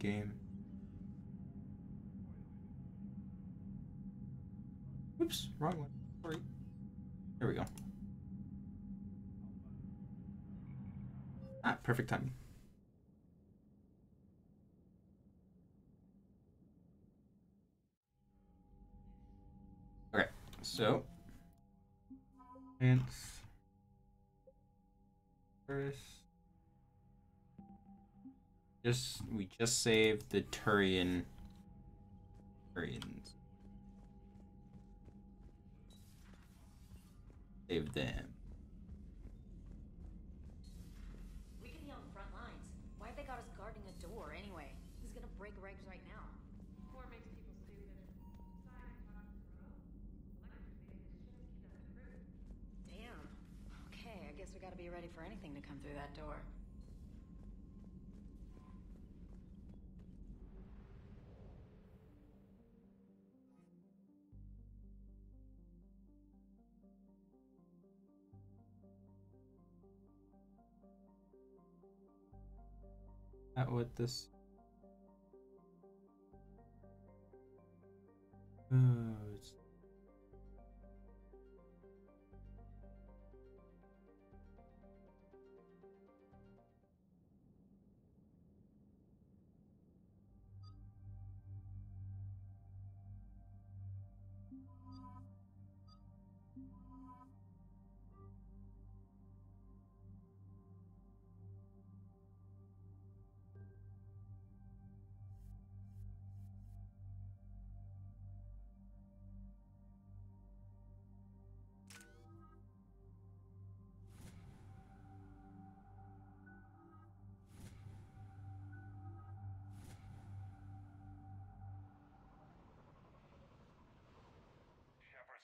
game. Oops, wrong one. Sorry. There we go. Ah, perfect timing. Okay, so first, we just saved the Turians. Save them. We could be on the front lines. Why have they got us guarding a door anyway? Who's gonna break regs right now? War makes people stupid. Damn. Okay, I guess we gotta be ready for anything to come through that door. That what this. It's...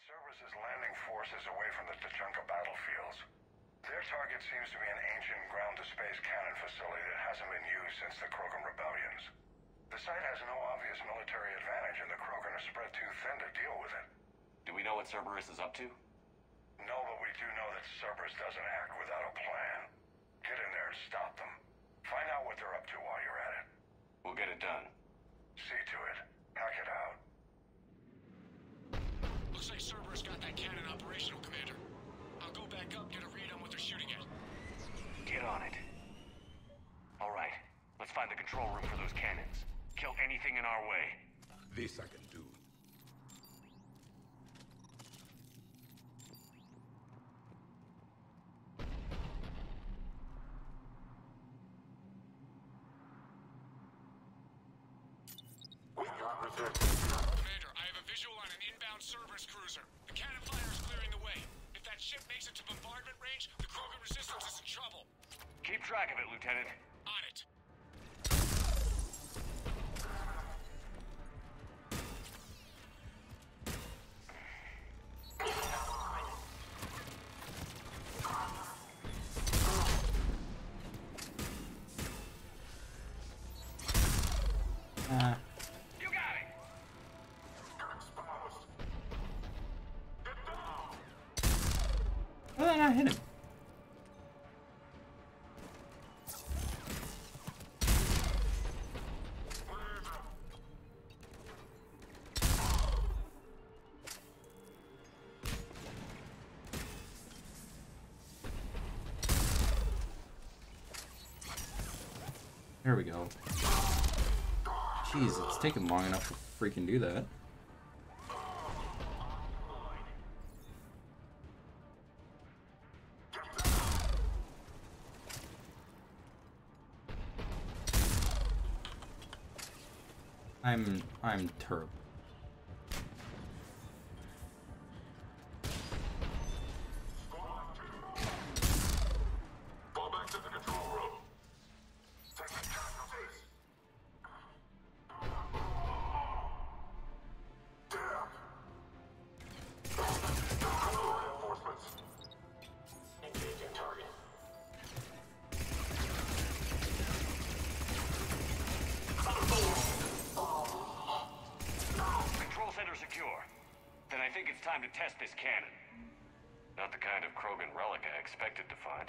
Services landing forces away from the Tuchanka battlefields. Their target seems to be an ancient ground-to-space cannon facility that hasn't been used since the Krogan rebellions. The site has no obvious military advantage, and the Krogan are spread too thin to deal with it. Do we know what Cerberus is up to? No, but we do know that Cerberus doesn't act without a plan. Get in there and stop them. Find out what they're up to while you're at it. We'll get it done. See to it. Hack it out. Looks like Cerberus got that cannon operational, Commander. I'll go back up, get a read on what they're shooting at. Get on it. All right, let's find the control room for those cannons. Kill anything in our way. This I can do. Commander, I have a visual on an inbound Cerberus cruiser. The cannon fire is clearing the way. If that ship makes it to bombardment range, the Krogan resistance is in trouble. Keep track of it, Lieutenant. On it. You got it! How did I not hit him? There we go. Jeez, it's taken long enough to freaking do that. I'm terrible. Go back to the control room. Take the casualties. Damn. Reinforcements. Engaging target. Control center secure. Then I think it's time to test this cannon. Not the kind of Krogan relic I expected to find.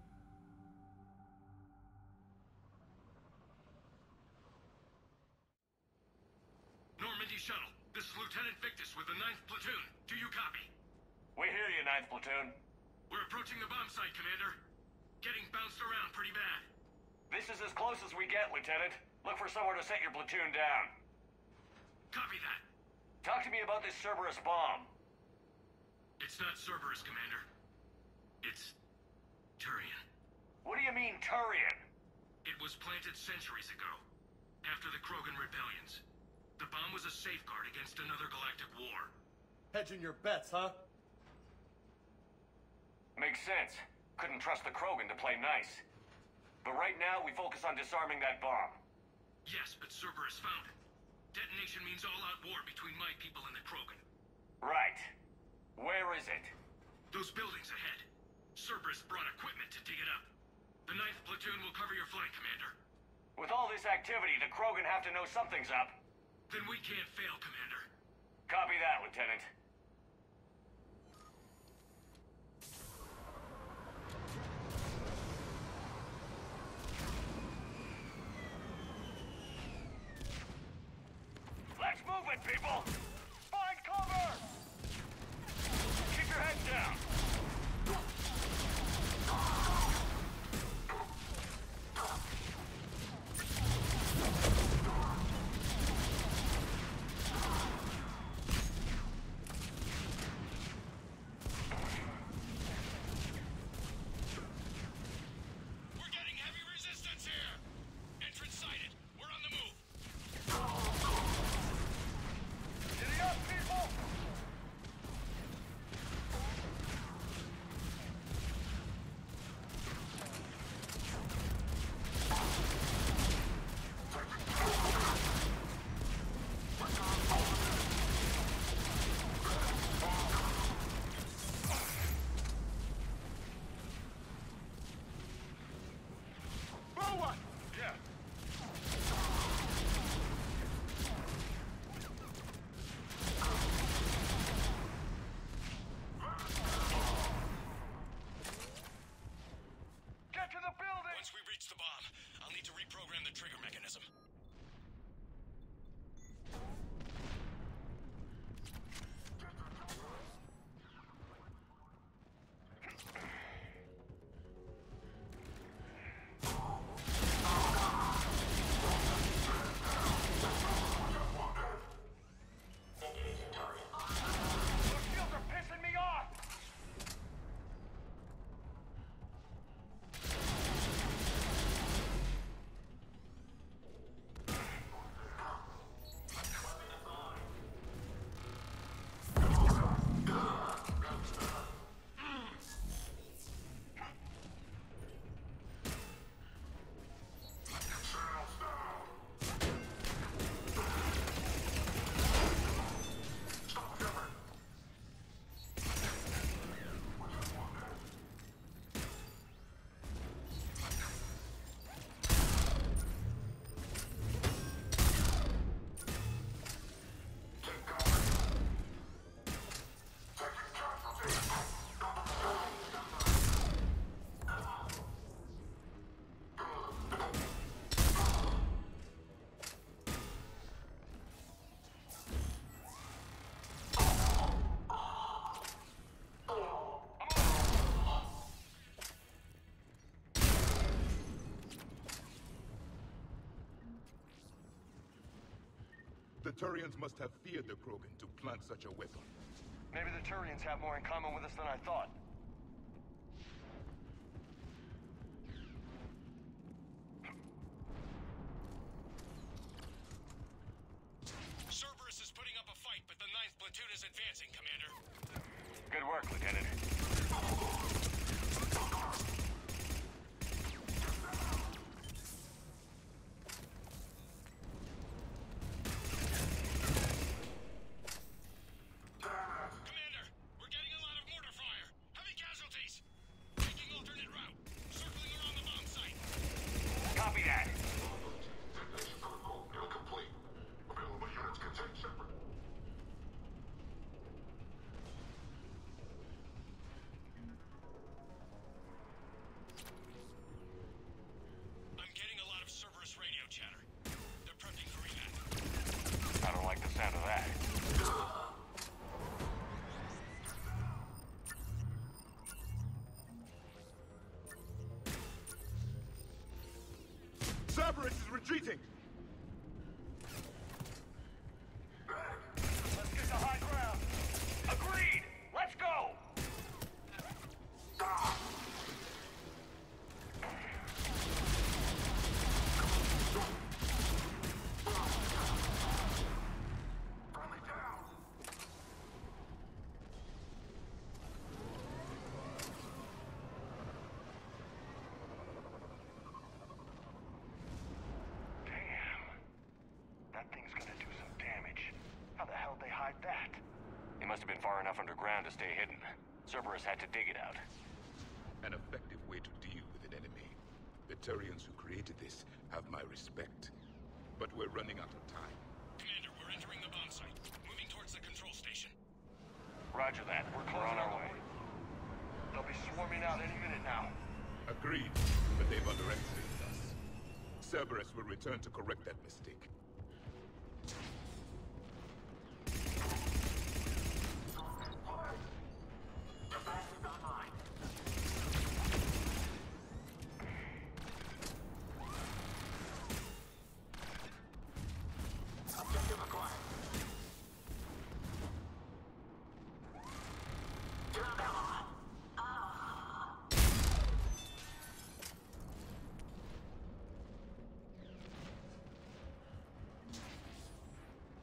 shuttle. This is Lieutenant Victus with the 9th Platoon. Do you copy? We hear you, 9th Platoon. We're approaching the bomb site, Commander. Getting bounced around pretty bad. This is as close as we get, Lieutenant. Look for somewhere to set your platoon down. Copy that. Talk to me about this Cerberus bomb. It's not Cerberus, Commander. It's Turian. What do you mean, Turian? It was planted centuries ago, after the Krogan rebellions. The bomb was a safeguard against another galactic war. Hedging your bets, huh? Makes sense. Couldn't trust the Krogan to play nice. But right now, we focus on disarming that bomb. Yes, but Cerberus found it. Detonation means all-out war between my people and the Krogan. Right. Where is it? Those buildings ahead. Cerberus brought equipment to dig it up. The 9th Platoon will cover your flank, Commander. With all this activity, the Krogan have to know something's up. Then we can't fail, Commander. Copy that, Lieutenant. Let's move it, people! Find cover! Keep your heads down! We're getting heavy resistance here! Entrance sighted. We're on the move. Giddy up, people! Yeah. Get to the building! Once we reach the bomb, I'll need to reprogram the trigger mechanism. Those shields are pissing me off! The Turians must have feared the Krogan to plant such a weapon. Maybe the Turians have more in common with us than I thought. Cerberus is putting up a fight, but the 9th Platoon is advancing, Commander. Good work, Lieutenant. Commander, we're getting a lot of mortar fire. Heavy casualties. Taking alternate route. Circling around the bomb site. Copy that. Detonation protocol incomplete. Available units contain separate. retreating! Let's get to high ground. Agreed. Let's go. Must have been far enough underground to stay hidden. Cerberus had to dig it out. An effective way to deal with an enemy. The Turians who created this have my respect. But we're running out of time. Commander, we're entering the bomb site. Moving towards the control station. Roger that. We're on our way. They'll be swarming out any minute now. Agreed, but they've underestimated us. Cerberus will return to correct that mistake.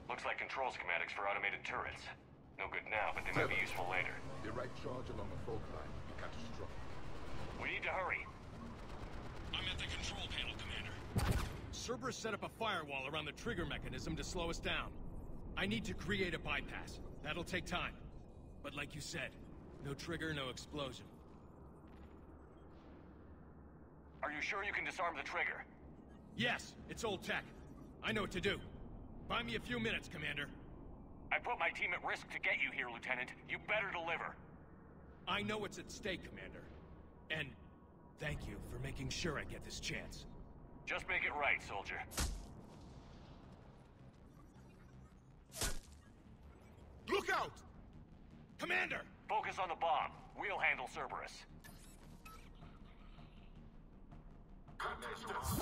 Looks like control schematics for automated turrets. No good now, but they might be useful later. The right charge along a fault line would be catastrophic. We need to hurry. I'm at the control panel, Commander. Cerberus set up a firewall around the trigger mechanism to slow us down. I need to create a bypass. That'll take time. But like you said, no trigger, no explosion. Are you sure you can disarm the trigger? Yes, it's old tech. I know what to do. Buy me a few minutes, Commander. I put my team at risk to get you here, Lieutenant. You better deliver. I know what's at stake, Commander. And thank you for making sure I get this chance. Just make it right, soldier. Look out! Commander! Focus on the bomb. We'll handle Cerberus. Access.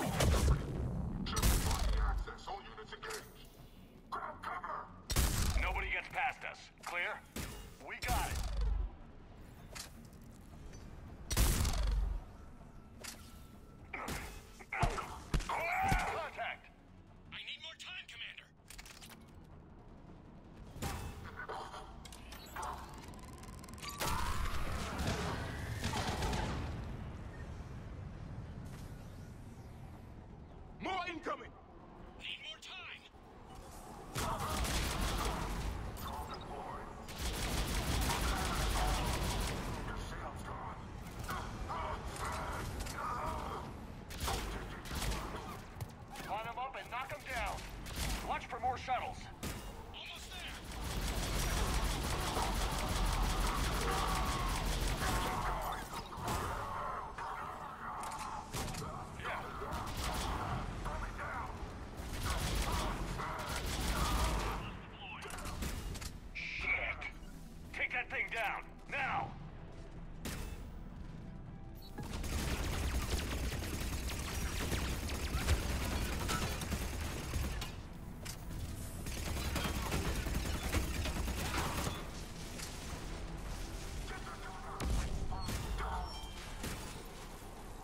All units engaged. Grab cover! Nobody gets past us. Clear? We got it. Contact! I need more time, Commander. More incoming! Need more time. Line them up and knock them down. Watch for more shuttles. Almost there. Shit! Take that thing down, now!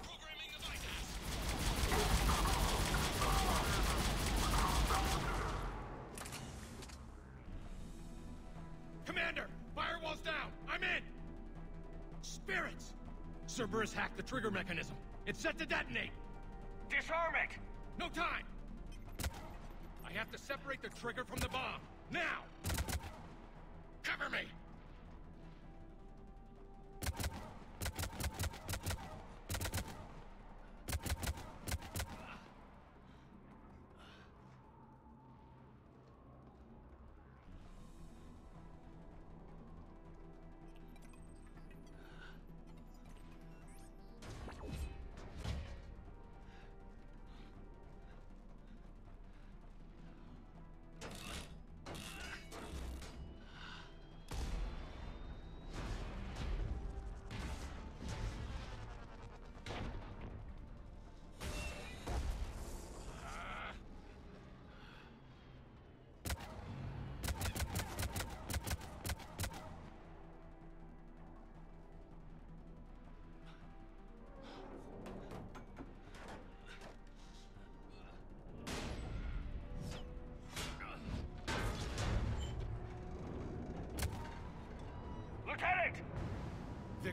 Programming the bypass. Commander! Firewall's down! I'm in! Spirits! Cerberus hacked the trigger mechanism. It's set to detonate! Disarm it! No time! I have to separate the trigger from the bomb. Now! Cover me!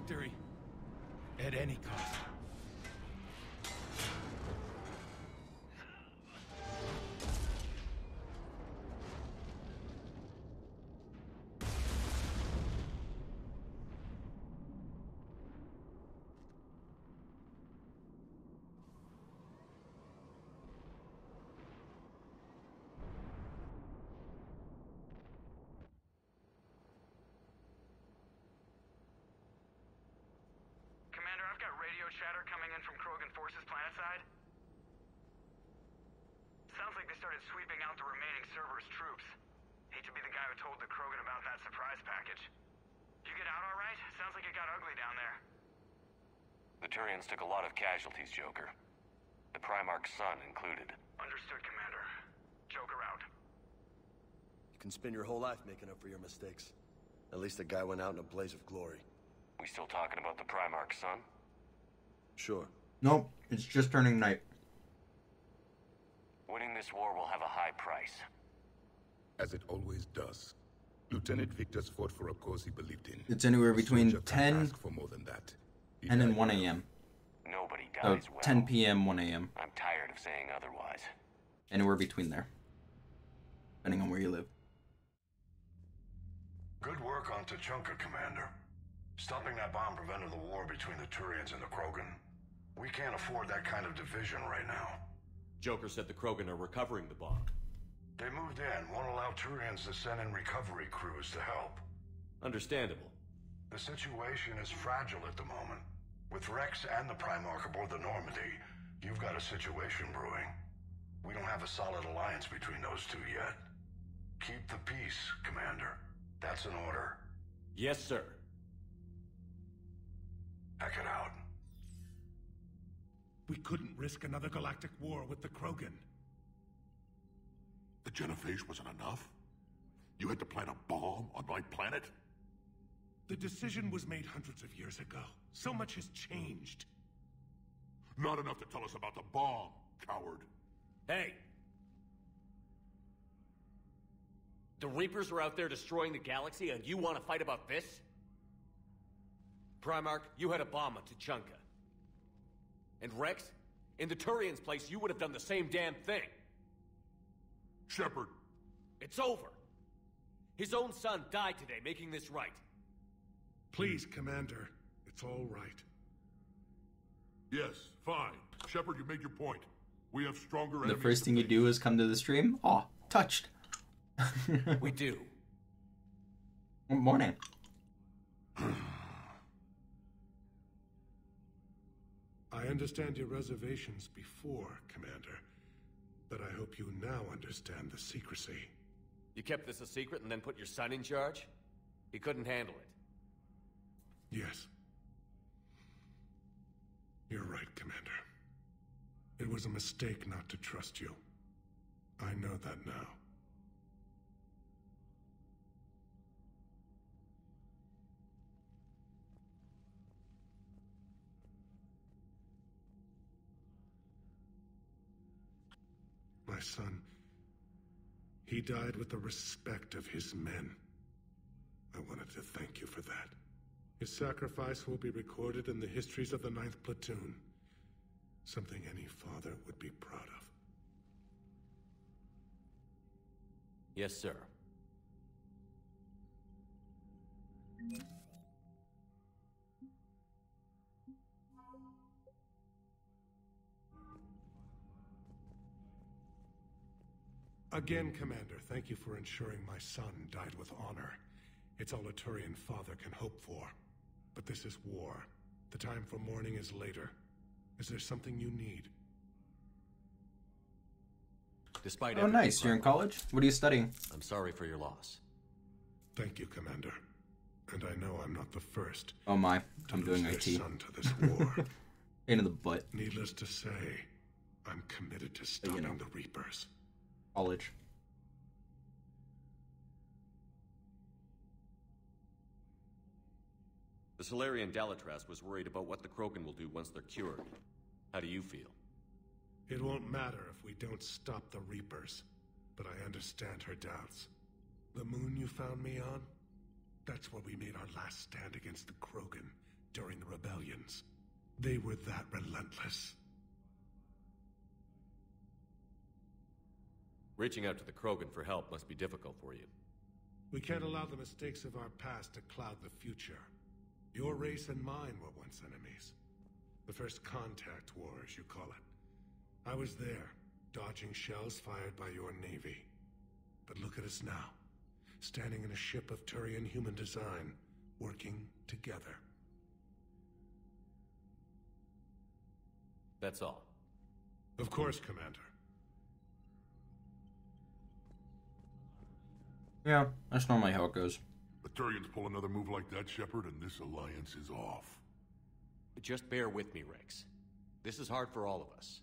victory. At any cost. Chatter coming in from Krogan forces planetside? Sounds like they started sweeping out the remaining Cerberus troops. Hate to be the guy who told the Krogan about that surprise package. You get out all right? Sounds like it got ugly down there. The Turians took a lot of casualties, Joker. The Primarch's son included. Understood, Commander. Joker out. You can spend your whole life making up for your mistakes. At least the guy went out in a blaze of glory. We still talking about the Primarch's son? Sure. Nope, it's just turning night. Winning this war will have a high price. As it always does. Lieutenant Victor's fought for a cause he believed in. It's anywhere between Soldier can't 10 ask for more than that. 10 and 1 a.m. Nobody Oh, dies well. 10 p.m., 1 a.m. I'm tired of saying otherwise. Anywhere between there. Depending on where you live. Good work on Tuchanka, Commander. Stopping that bomb prevented the war between the Turians and the Krogan. We can't afford that kind of division right now. Joker said the Krogan are recovering the bomb. They moved in, won't allow Turians to send in recovery crews to help. Understandable. The situation is fragile at the moment. With Rex and the Primarch aboard the Normandy, you've got a situation brewing. We don't have a solid alliance between those two yet. Keep the peace, Commander. That's an order. Yes, sir. Heck it out. We couldn't risk another galactic war with the Krogan. The genophage wasn't enough? You had to plant a bomb on my planet? The decision was made hundreds of years ago. So much has changed. Not enough to tell us about the bomb, coward. Hey! The Reapers are out there destroying the galaxy, and you want to fight about this? Primarch, you had a bomb on Tuchanka. And Rex, in the Turian's place, you would have done the same damn thing. Shepard. It's over. His own son died today, making this right. Please, Commander. It's all right. Yes, fine. Shepard, you made your point. We have stronger The first thing you do is come to the stream? Aw, touched. We do. Good morning. I understand your reservations before, Commander. But I hope you now understand the secrecy. You kept this a secret and then put your son in charge? He couldn't handle it. Yes. You're right, Commander. It was a mistake not to trust you. I know that now. My son, he died with the respect of his men. I wanted to thank you for that. His sacrifice will be recorded in the histories of the 9th Platoon. Something any father would be proud of. Yes, sir. Again, Commander, thank you for ensuring my son died with honor. It's all a Turian father can hope for. But this is war. The time for mourning is later. Is there something you need? Despite Oh, nice. You're in college? What are you studying? I'm sorry for your loss. Thank you, Commander. And I know I'm not the first. Oh my, I'm doing IT. Son to this war. Pain in the butt. Needless to say, I'm committed to stopping the Reapers. College. The Salarian Dalatras was worried about what the Krogan will do once they're cured. How do you feel? It won't matter if we don't stop the Reapers, but I understand her doubts. The moon you found me on? That's where we made our last stand against the Krogan. during the rebellions. They were that relentless. Reaching out to the Krogan for help must be difficult for you. We can't allow the mistakes of our past to cloud the future. Your race and mine were once enemies. The first contact war, as you call it. I was there, dodging shells fired by your navy. But look at us now, standing in a ship of Turian human design, working together. That's all. Of course, Commander. Yeah, that's normally how it goes. The Turians pull another move like that, Shepard, and this alliance is off. Just bear with me, Rex. This is hard for all of us.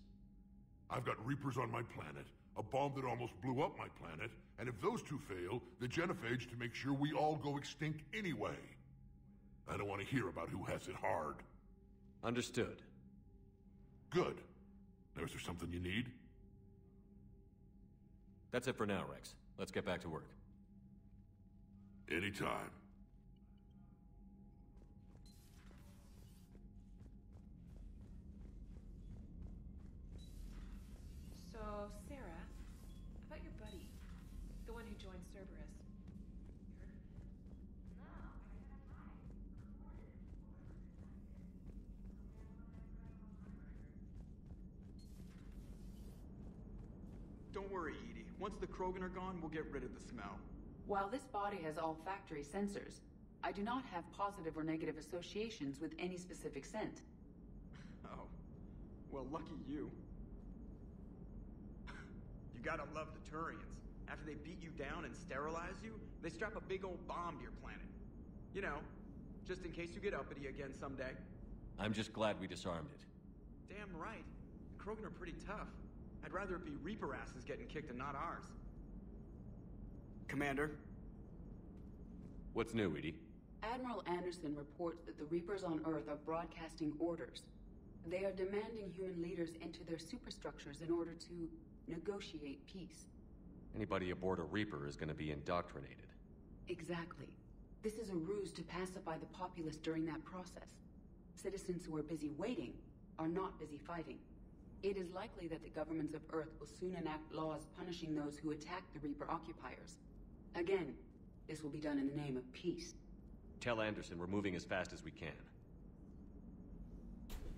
I've got Reapers on my planet, a bomb that almost blew up my planet, and if those two fail, the genophage to make sure we all go extinct anyway. I don't want to hear about who has it hard. Understood. Good. Now, is there something you need? That's it for now, Rex. Let's get back to work. Anytime. So, Sarah, about your buddy, the one who joined Cerberus. Don't worry, Edie. Once the Krogan are gone, we'll get rid of the smell. While this body has all factory sensors, I do not have positive or negative associations with any specific scent. Oh. Well, lucky you. You gotta love the Turians. After they beat you down and sterilize you, they strap a big old bomb to your planet. You know, just in case you get uppity again someday. I'm just glad we disarmed it. Damn right. The Krogan are pretty tough. I'd rather it be Reaper asses getting kicked and not ours. Commander? What's new, Edie? Admiral Anderson reports that the Reapers on Earth are broadcasting orders. They are demanding human leaders enter their superstructures in order to negotiate peace. Anybody aboard a Reaper is going to be indoctrinated. Exactly. This is a ruse to pacify the populace during that process. Citizens who are busy waiting are not busy fighting. It is likely that the governments of Earth will soon enact laws punishing those who attack the Reaper occupiers. Again, this will be done in the name of peace. Tell Anderson we're moving as fast as we can.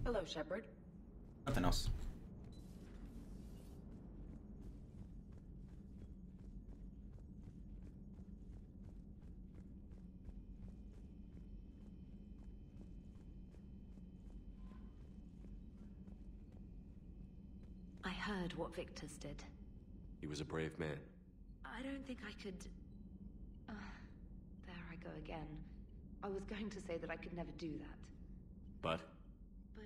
Hello, Shepard. Nothing else. I heard what Victor's did. He was a brave man. I don't think I could... there I go again. I was going to say that I could never do that. But? But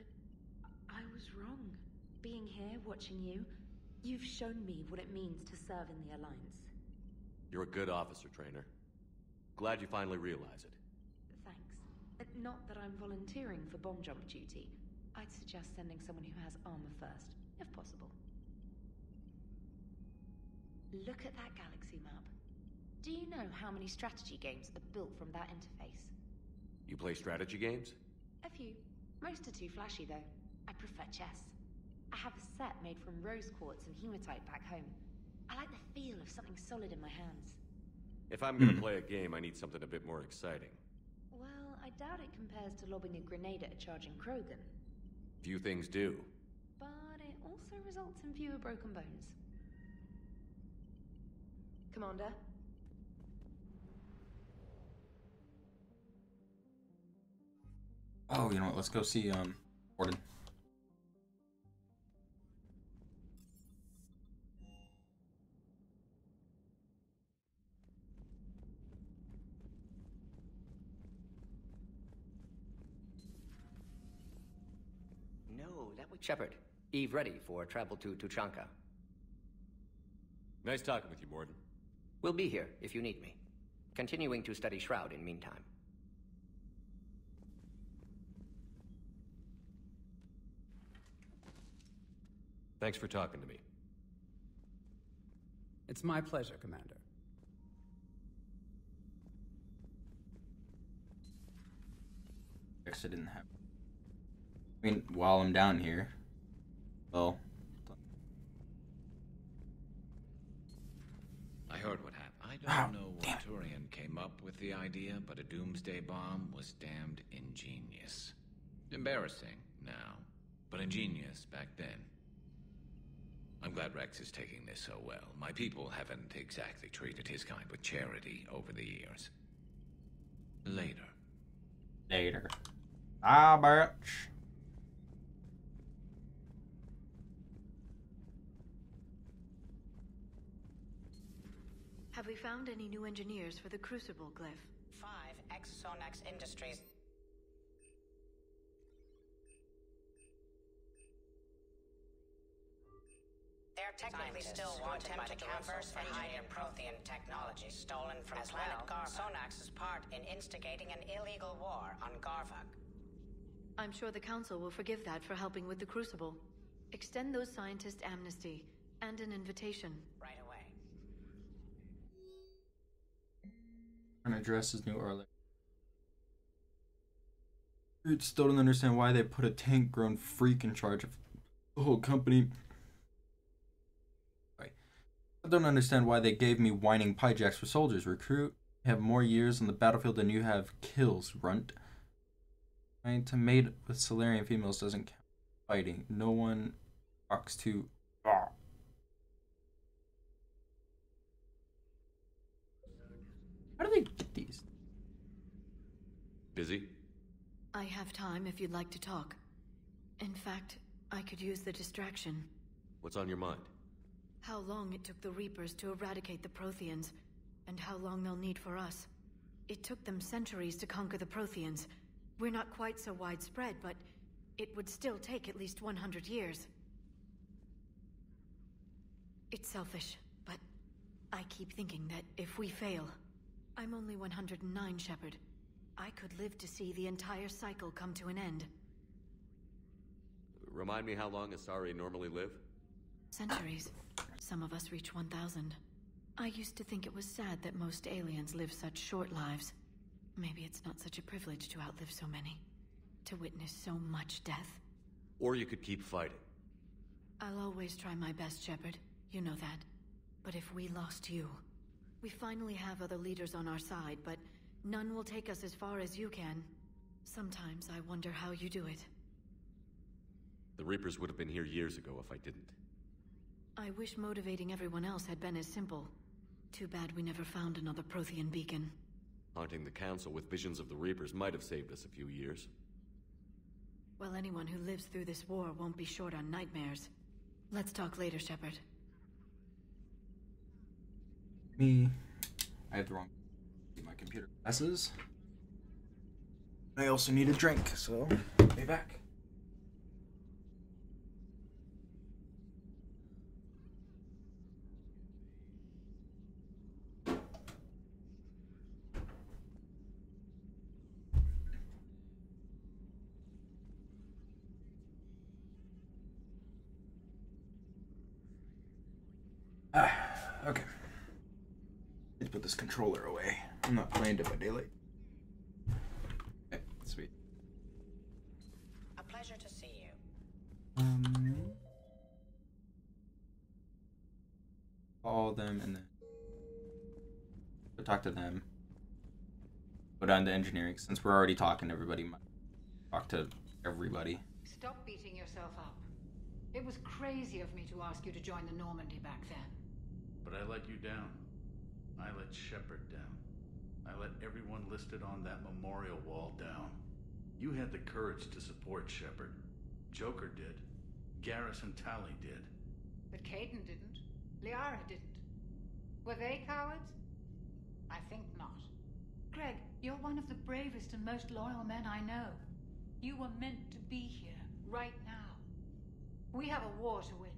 I was wrong. Being here, watching you, you've shown me what it means to serve in the Alliance. You're a good officer, Trainer. Glad you finally realize it. Thanks. Not that I'm volunteering for bomb jump duty. I'd suggest sending someone who has armor first, if possible. Look at that galaxy map. Do you know how many strategy games are built from that interface? You play strategy games? A few. Most are too flashy, though. I prefer chess. I have a set made from rose quartz and hematite back home. I like the feel of something solid in my hands. If I'm gonna play a game, I need something a bit more exciting. Well, I doubt it compares to lobbing a grenade at a charging Krogan. Few things do. But it also results in fewer broken bones. Commander? Oh, you know what? Let's go see Gordon. No, that was Shepard. Eve ready for travel to Tuchanka. Nice talking with you, Morden. We'll be here if you need me. Continuing to study Shroud in meantime. Thanks for talking to me. It's my pleasure, Commander. guess I didn't have. I mean, while I'm down here, well. I heard what happened. I don't know what Turian came up with the idea, but a doomsday bomb was damned ingenious. Embarrassing now, but ingenious back then. I'm glad Rex is taking this so well. My people haven't exactly treated his kind with charity over the years. Later. Later. Ah, bitch. Have we found any new engineers for the Crucible glyph? 5 Exosonex Industries. They're technically still wanted by the Council for hiding Prothean technology stolen from planet Garvak. Sonax's part in instigating an illegal war on Garvak. I'm sure the Council will forgive that for helping with the Crucible. Extend those scientists amnesty and an invitation. Right away. Trying to address his new Arlec. I still don't understand why they put a tank-grown freak in charge of the whole company. I don't understand why they gave me whining pyjacks for soldiers. Recruit, I have more years on the battlefield than you have kills, runt. Trying to mate with Salarian females doesn't count. Fighting. No one talks to... Ah. How do they get these? Busy? I have time if you'd like to talk. In fact, I could use the distraction. What's on your mind? How long it took the Reapers to eradicate the Protheans, and how long they'll need for us. It took them centuries to conquer the Protheans. We're not quite so widespread, but it would still take at least 100 years. It's selfish, but I keep thinking that if we fail... I'm only 109, Shepard. I could live to see the entire cycle come to an end. Remind me how long Asari normally live? Centuries. Some of us reach 1,000. I used to think it was sad that most aliens live such short lives. Maybe it's not such a privilege to outlive so many. To witness so much death. Or you could keep fighting. I'll always try my best, Shepard. You know that. But if we lost you... We finally have other leaders on our side, but none will take us as far as you can. Sometimes I wonder how you do it. The Reapers would have been here years ago if I didn't. I wish motivating everyone else had been as simple. Too bad we never found another Prothean beacon. Haunting the Council with visions of the Reapers might have saved us a few years. Well, anyone who lives through this war won't be short on nightmares. Let's talk later, Shepard. Me. I have the wrong... my computer glasses. I also need a drink, so... be back. Okay. Let's put this controller away. I'm not playing Dead by Daylight. Okay, sweet. A pleasure to see you. Call them and then go talk to them. Go down to engineering. Since we're already talking, everybody might talk to everybody. Stop beating yourself up. It was crazy of me to ask you to join the Normandy back then. But I let you down. I let Shepard down. I let everyone listed on that memorial wall down. You had the courage to support Shepard. Joker did. Garrus and Tali did. But Caden didn't. Liara didn't. Were they cowards? I think not. Greg, you're one of the bravest and most loyal men I know. You were meant to be here, right now. We have a war to win.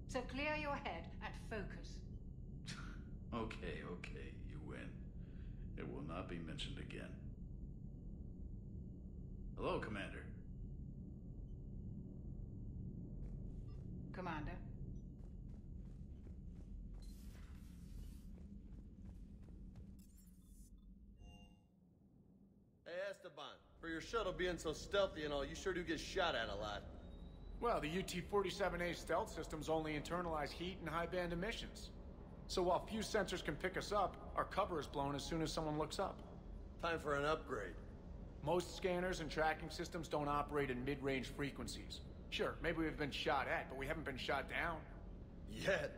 So clear your head and focus. Okay, you win. It will not be mentioned again. Hello, Commander. Commander. Hey, Esteban. For your shuttle being so stealthy and all, you sure do get shot at a lot. Well, the UT-47A stealth systems only internalize heat and high-band emissions. So while few sensors can pick us up, our cover is blown as soon as someone looks up. Time for an upgrade. Most scanners and tracking systems don't operate in mid-range frequencies. Sure, maybe we've been shot at, but we haven't been shot down. Yet.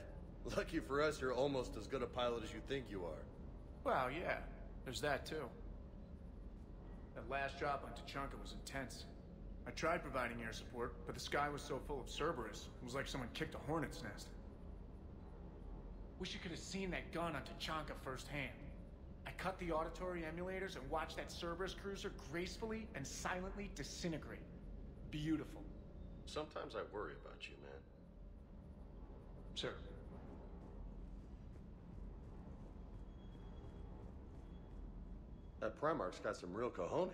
Lucky for us, you're almost as good a pilot as you think you are. Well, yeah. There's that, too. That last drop on Tuchanka was intense. I tried providing air support, but the sky was so full of Cerberus, it was like someone kicked a hornet's nest. Wish you could have seen that gun on Tuchanka firsthand. I cut the auditory emulators and watched that Cerberus cruiser gracefully and silently disintegrate. Beautiful. Sometimes I worry about you, man. Sir. That Primarch's got some real cojones.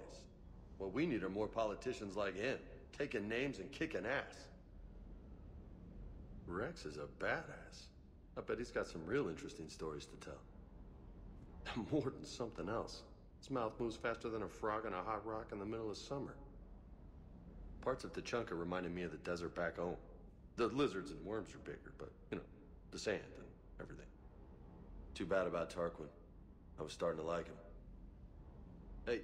What we need are more politicians like him, taking names and kicking ass. Rex is a badass. I bet he's got some real interesting stories to tell. More than something else. His mouth moves faster than a frog on a hot rock in the middle of summer. Parts of Tuchanka reminded me of the desert back home. The lizards and worms are bigger, but, you know, the sand and everything. Too bad about Tarquin. I was starting to like him. Hey.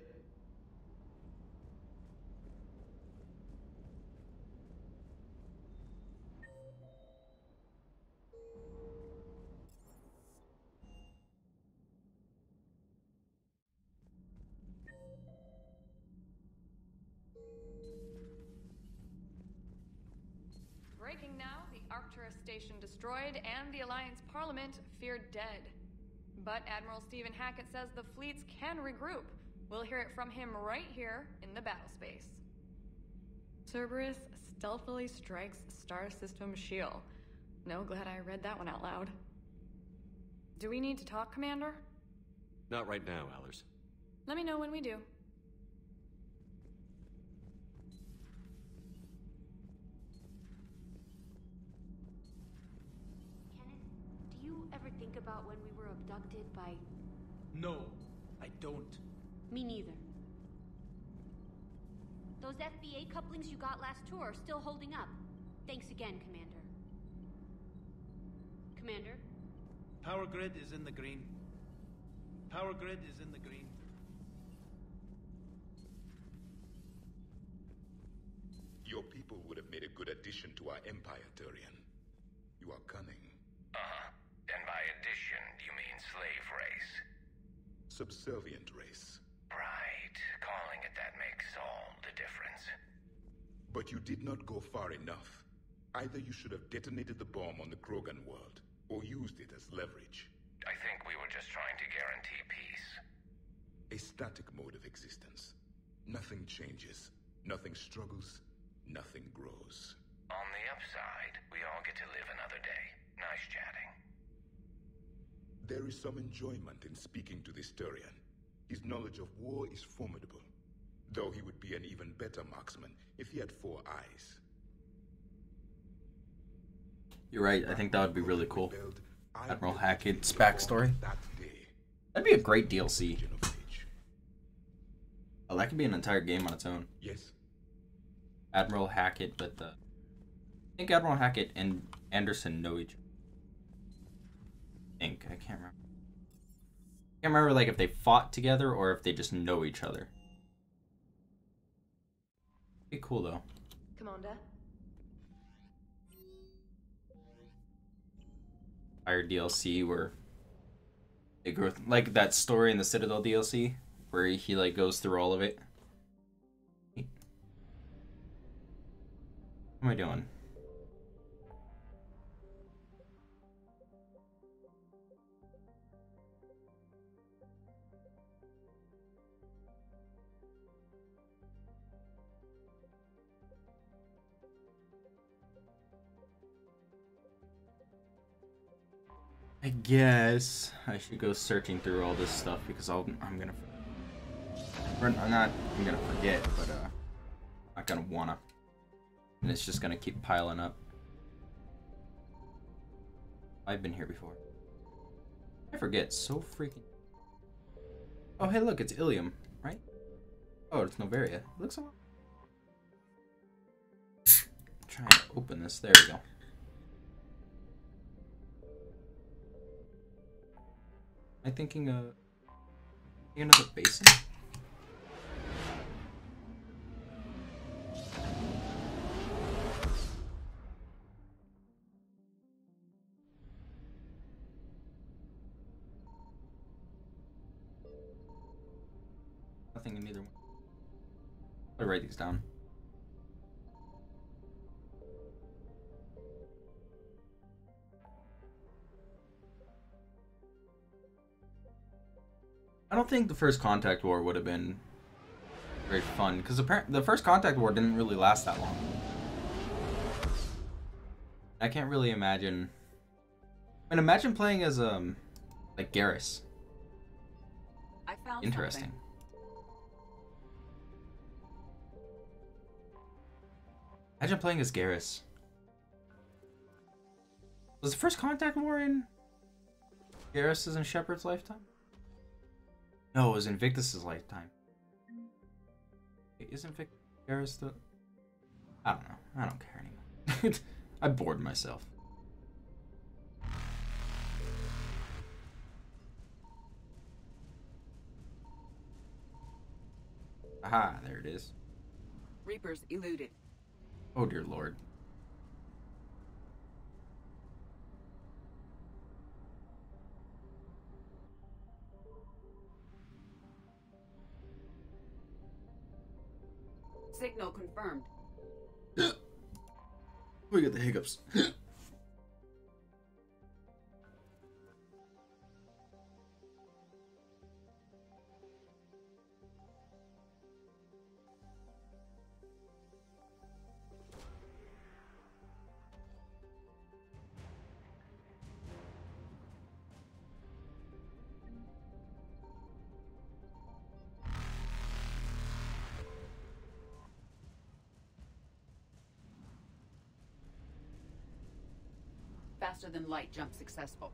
Breaking now, the Arcturus station destroyed and the Alliance Parliament feared dead. But Admiral Stephen Hackett says the fleets can regroup. We'll hear it from him right here in the battle space. Cerberus stealthily strikes Star System shield. No, glad I read that one out loud. Do we need to talk, Commander? Not right now, Allers. Let me know when we do. Do you ever think about when we were abducted by... No, I don't. Me neither. Those FBA couplings you got last tour are still holding up. Thanks again, Commander. Commander? Power grid is in the green. Power grid is in the green. Your people would have made a good addition to our empire, Turian. You are cunning. And by addition, you mean slave race? Subservient race. Right. Calling it that makes all the difference. But you did not go far enough. Either you should have detonated the bomb on the Krogan world, or used it as leverage. I think we were just trying to guarantee peace. A static mode of existence. Nothing changes, nothing struggles, nothing grows. On the upside, we all get to live another day. Nice chatting. There is some enjoyment in speaking to this Turian. His knowledge of war is formidable, though he would be an even better marksman if he had 4 eyes. You're right, I think that would be really cool. Admiral Hackett's backstory. That'd be a great DLC. Oh, that could be an entire game on its own. Yes. Admiral Hackett, but I think Admiral Hackett and Anderson know each other. I can't remember. I can't remember like if they fought together or if they just know each other. Be cool though. Commander? Fire DLC where they go like that story in the Citadel DLC where he like goes through all of it. What am I doing? I guess I should go searching through all this stuff because I'm gonna forget, but I'm not gonna wanna, and it's just gonna keep piling up. I've been here before. I forget so freaking. Oh hey, look, it's Ilium, right? Oh, it's Novaria. It looks a lot. Try and open this. There we go. Am I thinking of another basin? Nothing in either one. I'll write these down. I don't think the first Contact War would have been very fun, because the first Contact War didn't really last that long. I can't really imagine. I mean, imagine playing as like Garrus. I found Interesting. something. Imagine playing as Garrus. Was the first Contact War in Garrus's and Shepard's lifetime? No, it was in Victus's lifetime. Wait, isn't Garrus the... I don't know. I don't care anymore. I bored myself. Aha, there it is. Reapers eluded. Oh dear lord. Signal confirmed. We get the hiccups. Faster than light jump successful.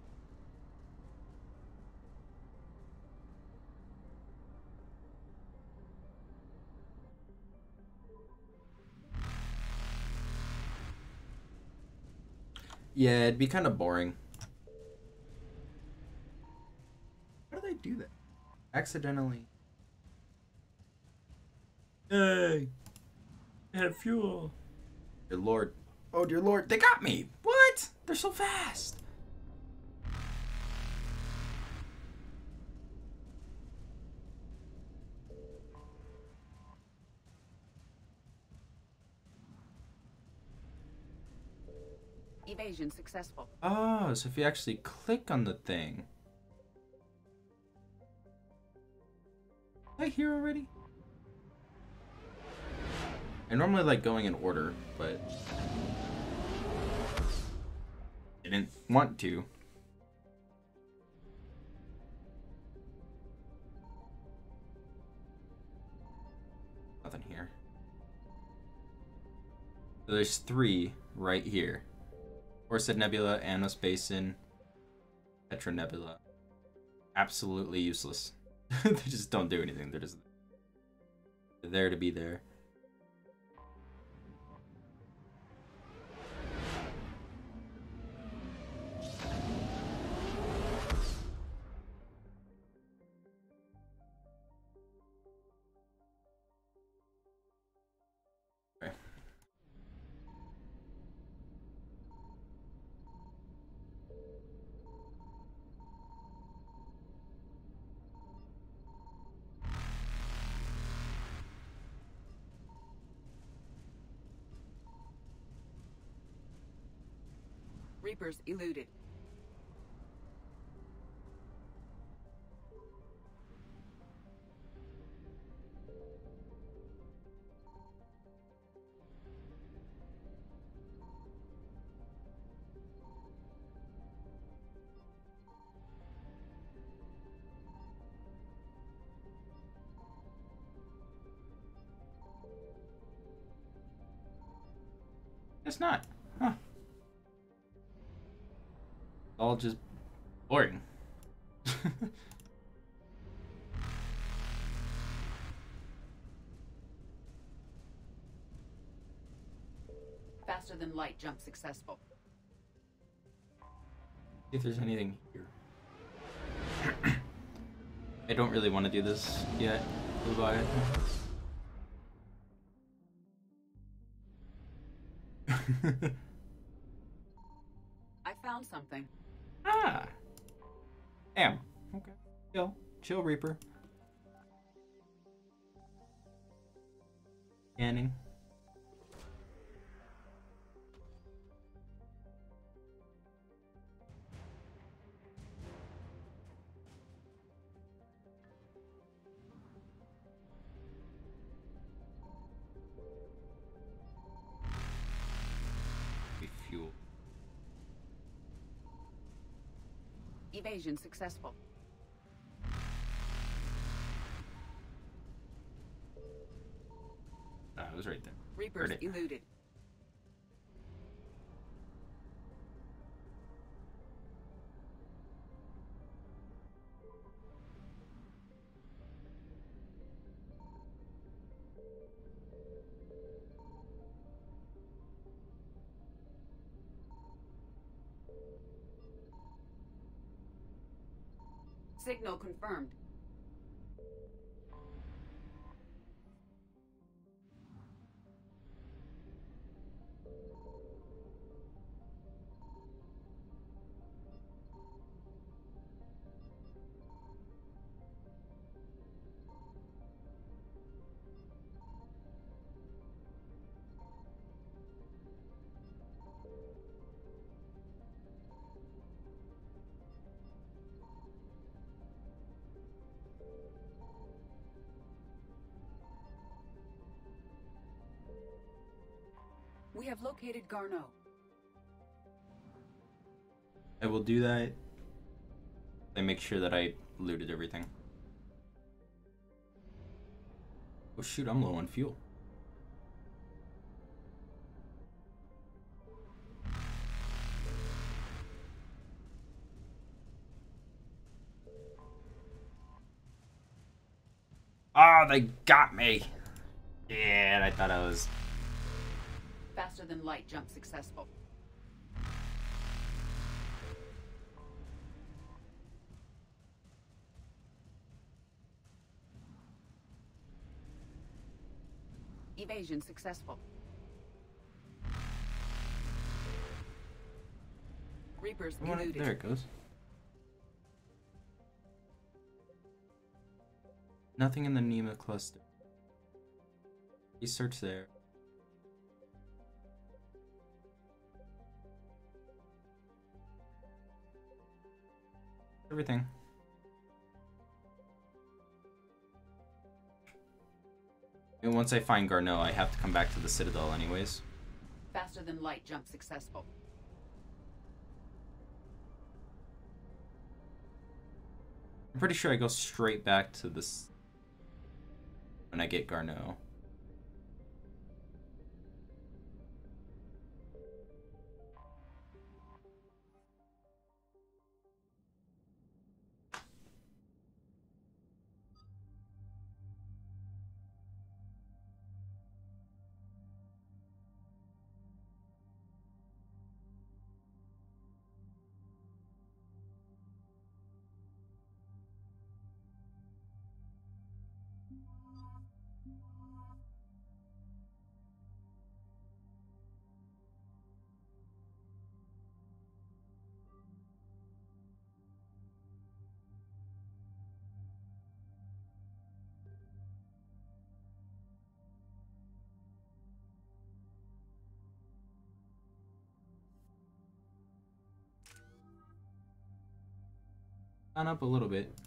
Yeah, it'd be kind of boring. How do they do that? Accidentally. Hey! I had fuel. Dear lord. Oh dear lord, they got me! What? They're so fast! Evasion successful. Oh, so if you actually click on the thing. Am I here already? I normally like going in order, but didn't want to. Nothing here. So there's 3 right here. Corsair Nebula, Anos Basin, Petra Nebula. Absolutely useless. They just don't do anything. They're there to be there. Reapers eluded. It's not. Huh. All just boring. Faster than light jump successful. See if there's anything here. I don't really want to do this yet. Goodbye. I found something. Ah. Damn. Okay. Chill, Reaper. Scanning. Fuel. Evasion successful. It was right there. Reapers eluded. Signal confirmed. We have located Garneau. I will do that. I make sure that I looted everything. Oh shoot, I'm low on fuel. Ah, they got me. Yeah, I thought I was... Faster than light jump successful. Evasion successful. Reapers eluded. There it goes. Nothing in the Nema cluster. Research there. Everything. And once I find Garneau, I have to come back to the Citadel anyways. Faster than light jump successful. I'm pretty sure I go straight back to this when I get Garneau. Gone up a little bit.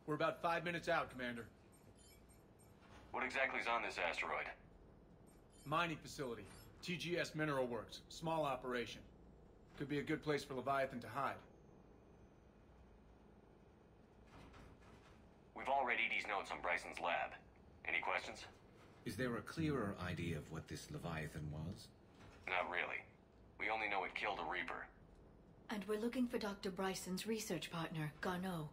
We're about 5 minutes out, Commander. What exactly is on this asteroid? Mining facility. TGS Mineral Works. Small operation. Could be a good place for Leviathan to hide. We've all read Edie's notes on Bryson's lab. Any questions? Is there a clearer idea of what this Leviathan was? Not really. We only know it killed a Reaper. And we're looking for Dr. Bryson's research partner, Garneau.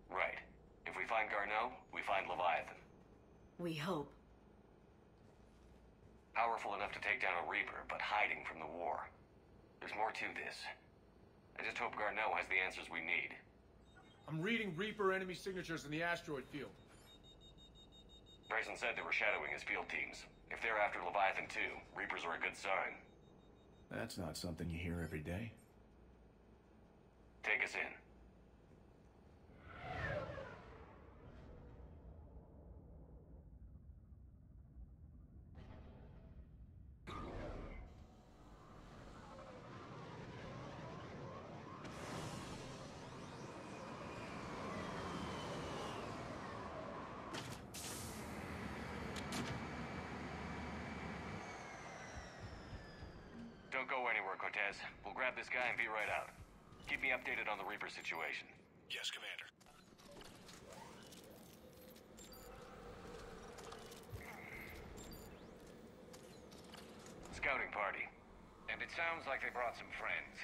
Right. If we find Garneau, we find Leviathan. We hope. Powerful enough to take down a Reaper, but hiding from the war. There's more to this. I just hope Garneau has the answers we need. I'm reading Reaper enemy signatures in the asteroid field. Bryson said they were shadowing his field teams. If they're after Leviathan too, Reapers are a good sign. That's not something you hear every day. Take us in. Don't go anywhere, Cortez. We'll grab this guy and be right out. Keep me updated on the Reaper situation. Yes, Commander. Scouting party. And it sounds like they brought some friends.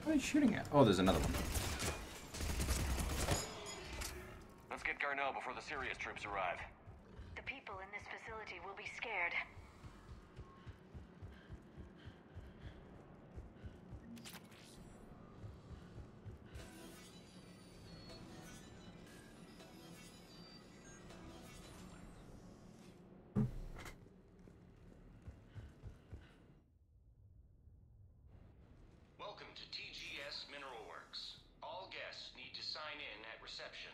What are you shooting at? Oh, there's another one. Let's get Garneau before the serious troops arrive. The people in this facility will be scared. Welcome to TGS Mineral Works. All guests need to sign in at reception.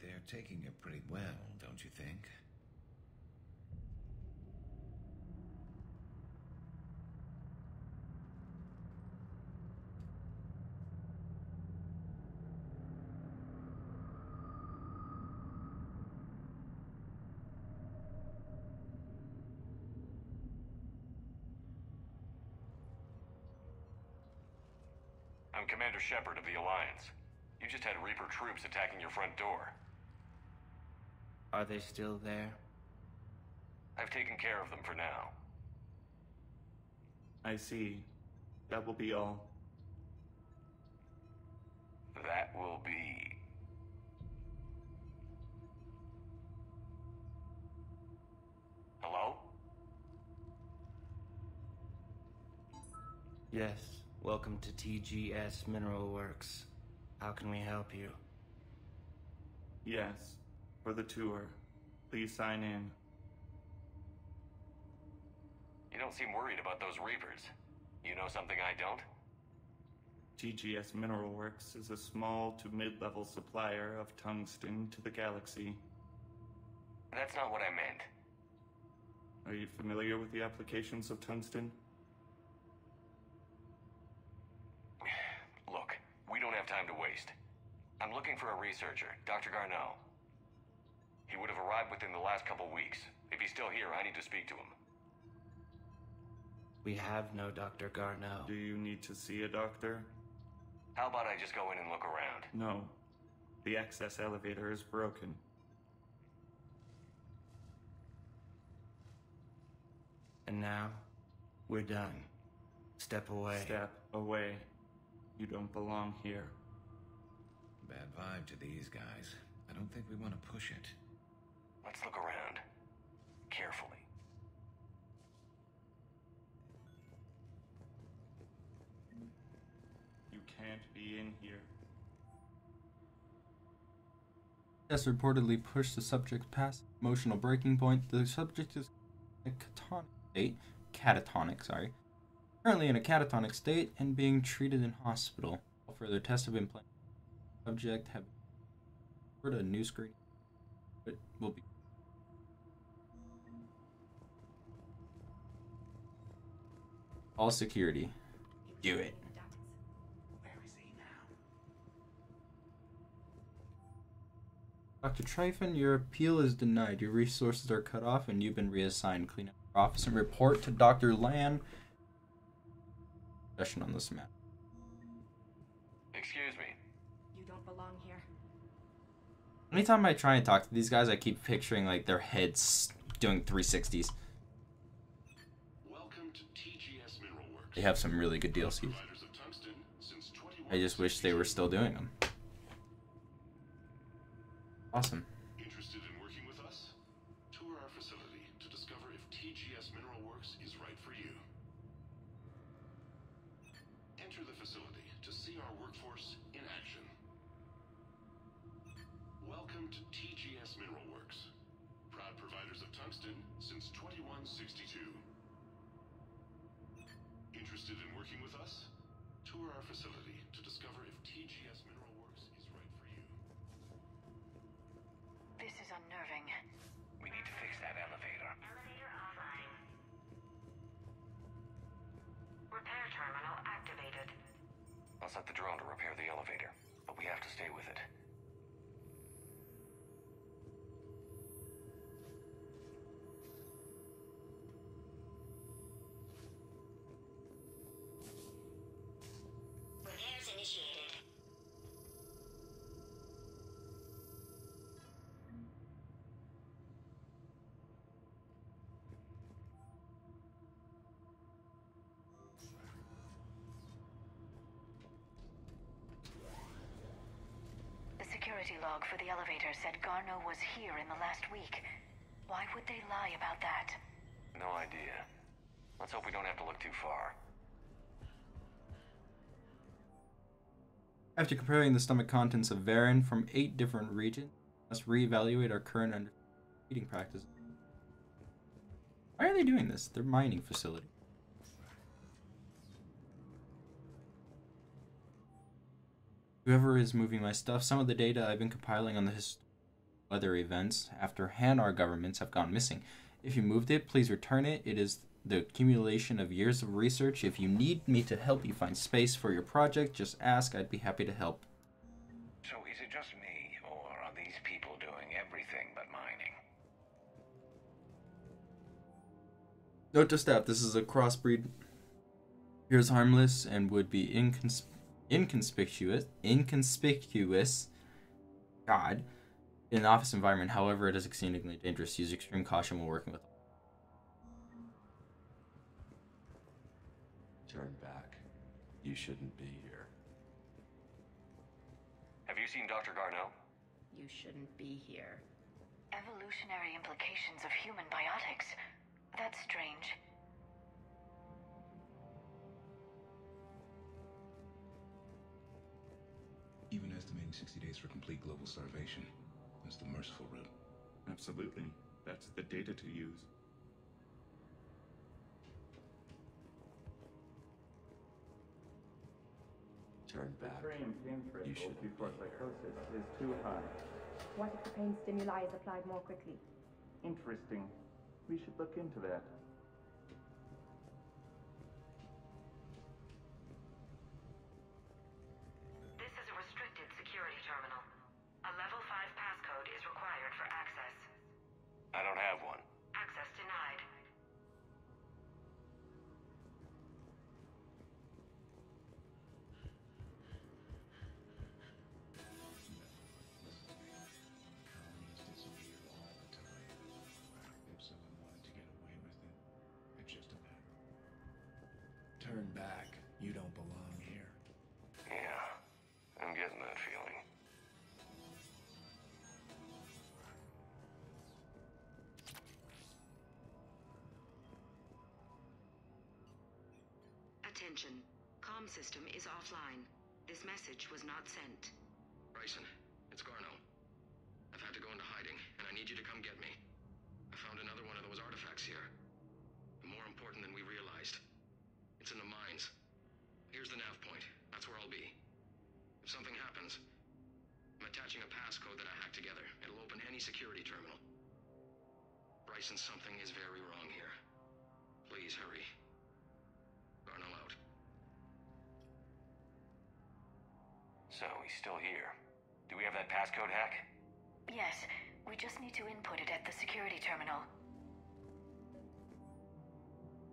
They're taking it pretty well, don't you think? I'm Commander Shepard of the Alliance. You just had Reaper troops attacking your front door. Are they still there? I've taken care of them for now. I see. That will be all. That will be... Hello? Yes. Welcome to TGS Mineral Works. How can we help you? Yes. For the tour. Please sign in. You don't seem worried about those Reapers. You know something I don't? TGS Mineral Works is a small to mid-level supplier of tungsten to the galaxy. That's not what I meant. Are you familiar with the applications of tungsten? Look, we don't have time to waste. I'm looking for a researcher, Dr. Garneau. He would have arrived within the last couple weeks. If he's still here, I need to speak to him. We have no Dr. Garneau. Do you need to see a doctor? How about I just go in and look around? No. The access elevator is broken. And now, we're done. Step away. Step away. You don't belong here. Bad vibe to these guys. I don't think we want to push it. Let's look around. Carefully. You can't be in here. Test reportedly pushed the subject past emotional breaking point. The subject is in a catatonic state, currently in a catatonic state and being treated in hospital. All further tests have been planned. Subject have heard a new screen. It will be. All security. Do it. Dr. Tryphon, your appeal is denied. Your resources are cut off and you've been reassigned. Clean up your office and report to Dr. Lan. Discussion on this map. Excuse me. You don't belong here. Anytime I try and talk to these guys, I keep picturing like their heads doing 360s. Welcome to TGS Mineral Works. They have some really good DLCs. I just wish they were still doing them. Awesome. Interested in working with us? Tour our facility to discover if TGS Mineral Works is right for you. Enter the facility to see our workforce in action. Welcome to TGS Mineral Works. Proud providers of tungsten since 2162. Interested in working with us? Tour our facility to discover if TGS Mineral Works is right for you. This is unnerving. We need to fix that elevator. Elevator offline. Repair terminal activated. I'll set the drone to repair the elevator, but we have to stay with it. Repairs initiated. The security log for the elevator said Garno was here in the last week. Why would they lie about that? No idea. Let's hope we don't have to look too far. After comparing the stomach contents of Varen from 8 different regions, let's reevaluate our current eating practices. Why are they doing this? They're mining facility. Whoever is moving my stuff, some of the data I've been compiling on the weather events after Hanar governments have gone missing. If you moved it, please return it. It is the accumulation of years of research. If you need me to help you find space for your project, just ask. I'd be happy to help. So is it just me, or are these people doing everything but mining? Note to staff, this is a crossbreed. Here's harmless and would be inconspicuous, God, in an office environment. However, it is exceedingly dangerous. Use extreme caution when working with. Turn back. You shouldn't be here. Have you seen Dr. Garneau? You shouldn't be here. Evolutionary implications of human biotics. That's strange. Even estimating 60 days for complete global starvation is the merciful route. Absolutely. That's the data to use. Turn back. You should before psychosis is too high. What if the pain stimuli is applied more quickly? Interesting. We should look into that. This is a restricted security terminal. A level 5 passcode is required for access. I don't have one. Access denied. Turn back. You don't belong here. Yeah, I'm getting that feeling. Attention. Comm system is offline. This message was not sent. Ryzen, it's Garneau. I've had to go into hiding, and I need you to come get me. I found another one of those artifacts here. More important than we realized. It's in the mines. Here's the nav point. That's where I'll be. If something happens, I'm attaching a passcode that I hacked together. It'll open any security terminal. Bryson, something is very wrong here. Please hurry. Garneau out. So, he's still here. Do we have that passcode hack? Yes, we just need to input it at the security terminal.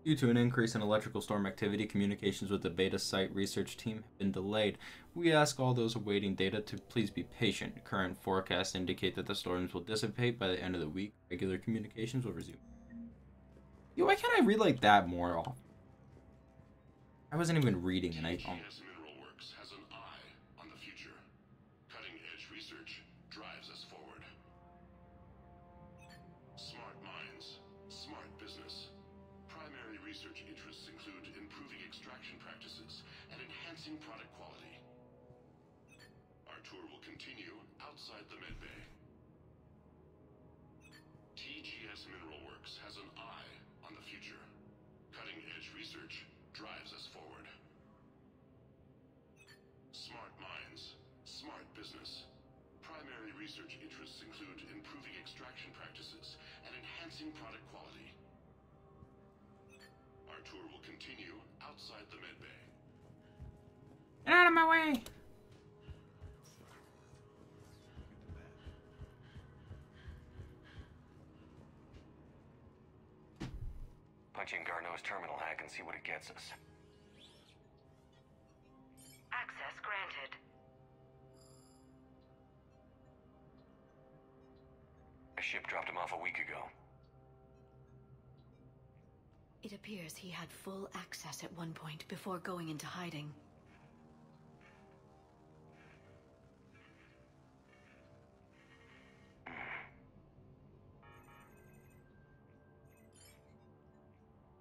Due to an increase in electrical storm activity, communications with the beta site research team have been delayed. We ask all those awaiting data to please be patient. Current forecasts indicate that the storms will dissipate by the end of the week. Regular communications will resume. Yo, why can't I read like that more often? I wasn't even reading and I... Mineral Works has an eye on the future. Cutting-edge research drives us forward. Smart minds, smart business. Primary research interests include improving extraction practices and enhancing product quality. Our tour will continue outside the medbay. TGS Mineral Works has an eye on the future. Cutting-edge research drives us forward. Smart minds, smart business. Primary research interests include improving extraction practices and enhancing product quality. Our tour will continue outside the medbay. Get out of my way! Punch in Garneau's terminal hack and see what it gets us. Access granted. A ship dropped him off a week ago. It appears he had full access at one point before going into hiding.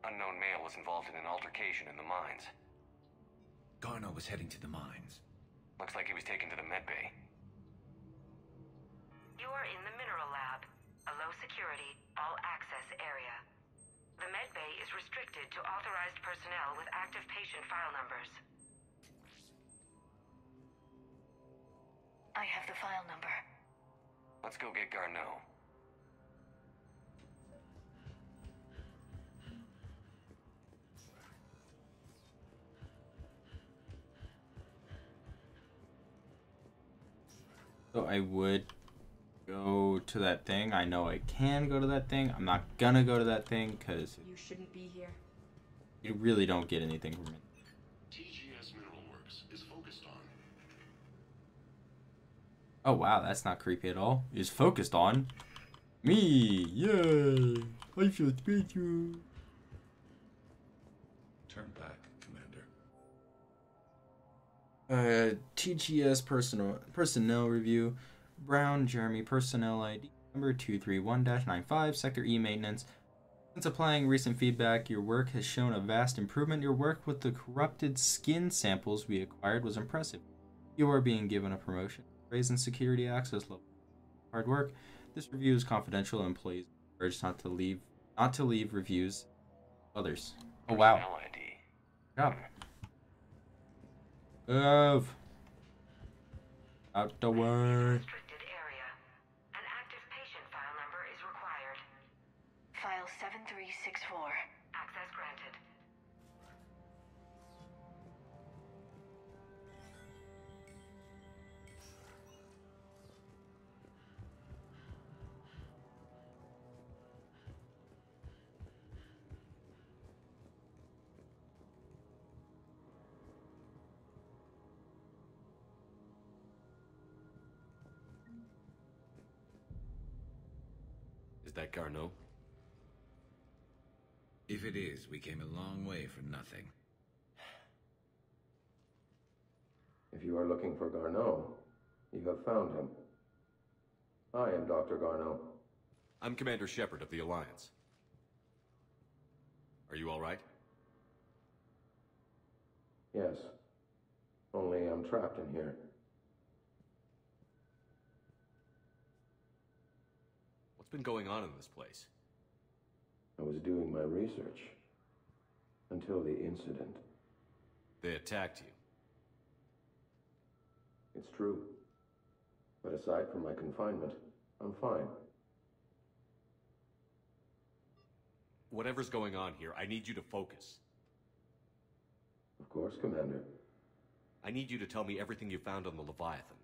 Unknown male was involved in an altercation in the mines. Garneau was heading to the mines. Looks like he was taken to the medbay. You are in the mineral lab, a low security, all access area. The medbay is restricted to authorized personnel with active patient file numbers. I have the file number. Let's go get Garneau. So I would go to that thing. I know I can go to that thing. I'm not gonna go to that thing because You shouldn't be here. you really don't get anything from it. TGS Mineral Works is focused on. Oh wow, that's not creepy at all. Is focused on me. Yay! I feel special. Turn back, Commander. TGS personnel review. Brown Jeremy, personnel ID number 231-95, Sector E maintenance. Since applying recent feedback, your work has shown a vast improvement. Your work with the corrupted skin samples we acquired was impressive. You are being given a promotion. Raising security access level. Hard work. This review is confidential. Employees are urged not to leave reviews. Others. Oh wow. Good job. Move. Out the way. File 7364. Access granted. Is that Garneau? If it is, we came a long way for nothing. If you are looking for Garneau, you have found him. I am Dr. Garneau. I'm Commander Shepard of the Alliance. Are you all right? Yes. Only I'm trapped in here. What's been going on in this place? I was doing my research. Until the incident. They attacked you. It's true. But aside from my confinement, I'm fine. Whatever's going on here, I need you to focus. Of course, Commander. I need you to tell me everything you found on the Leviathan.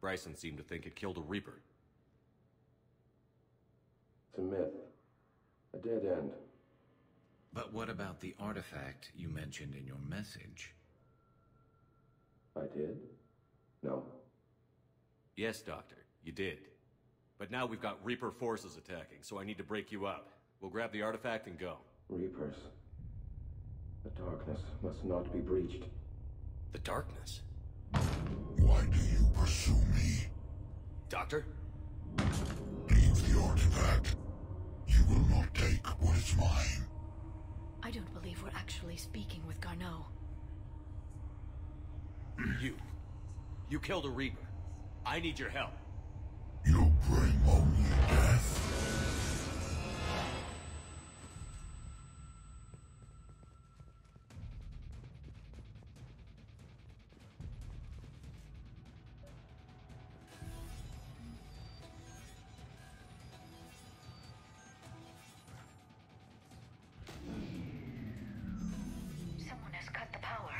Bryson seemed to think it killed a Reaper. It's a myth. A dead end. But what about the artifact you mentioned in your message? I did? No. Yes, Doctor, you did. But now we've got Reaper forces attacking, so I need to break you up. We'll grab the artifact and go. Reapers. The darkness must not be breached. The darkness? Why do you pursue me? Doctor? Leave the artifact. You will not take what is mine. I don't believe we're actually speaking with Garneau. You killed a Reaper. I need your help. You bring only death. Someone has cut the power.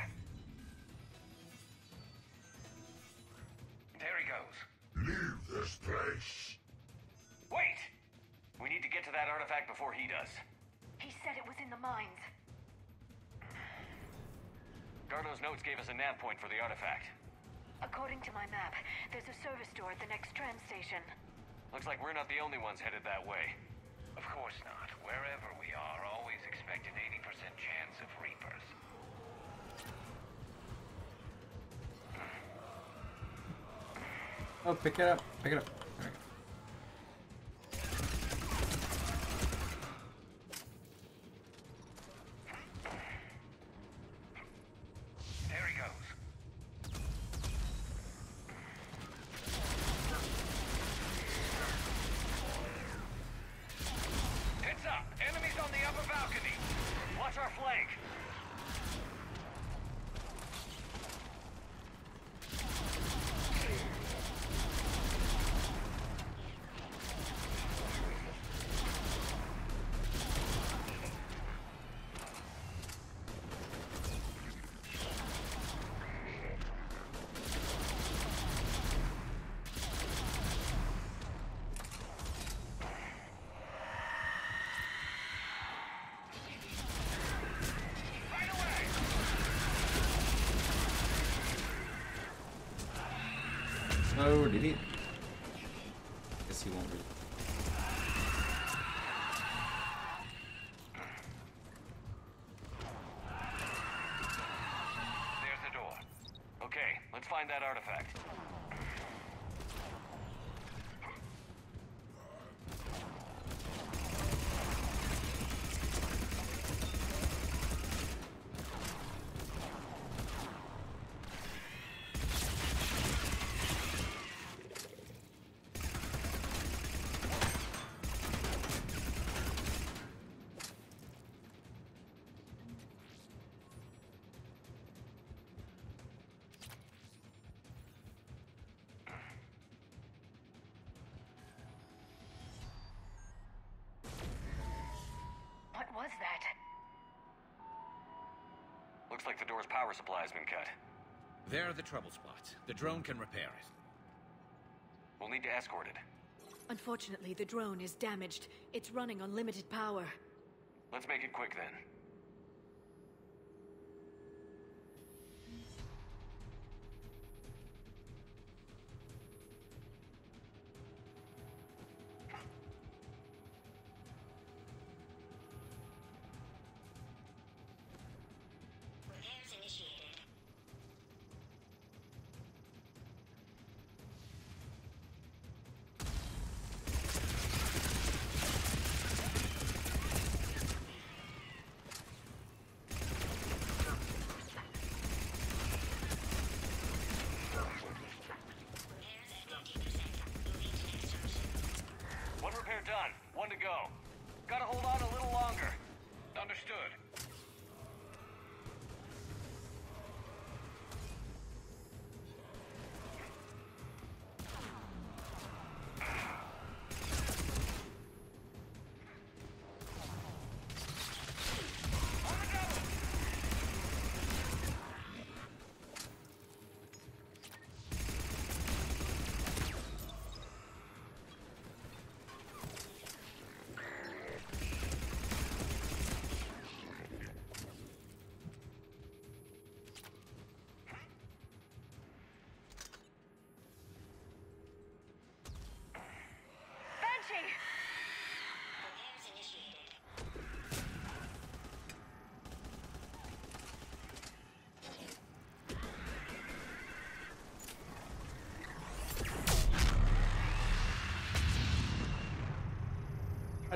There he goes. Leave this place. Wait! We need to get to that artifact before he does. He said it was in the mines. Garneau's notes gave us a nav point for the artifact. According to my map, there's a service door at the next tram station. Looks like we're not the only ones headed that way. Of course not. Wherever we are, always expect an 80% chance of Reapers. Oh, pick it up. Pick it up. There we go. There he goes. Heads up! Enemies on the upper balcony! Watch our flank! Oh, did he? Guess he won't read. There's the door. Okay, let's find that artifact. What was that? Looks like the door's power supply has been cut. There are the trouble spots. The drone can repair it. We'll need to escort it. Unfortunately, the drone is damaged. It's running on limited power. Let's make it quick then. Repairs initiated. One repair done. One to go. Gotta hold on a little longer. Understood.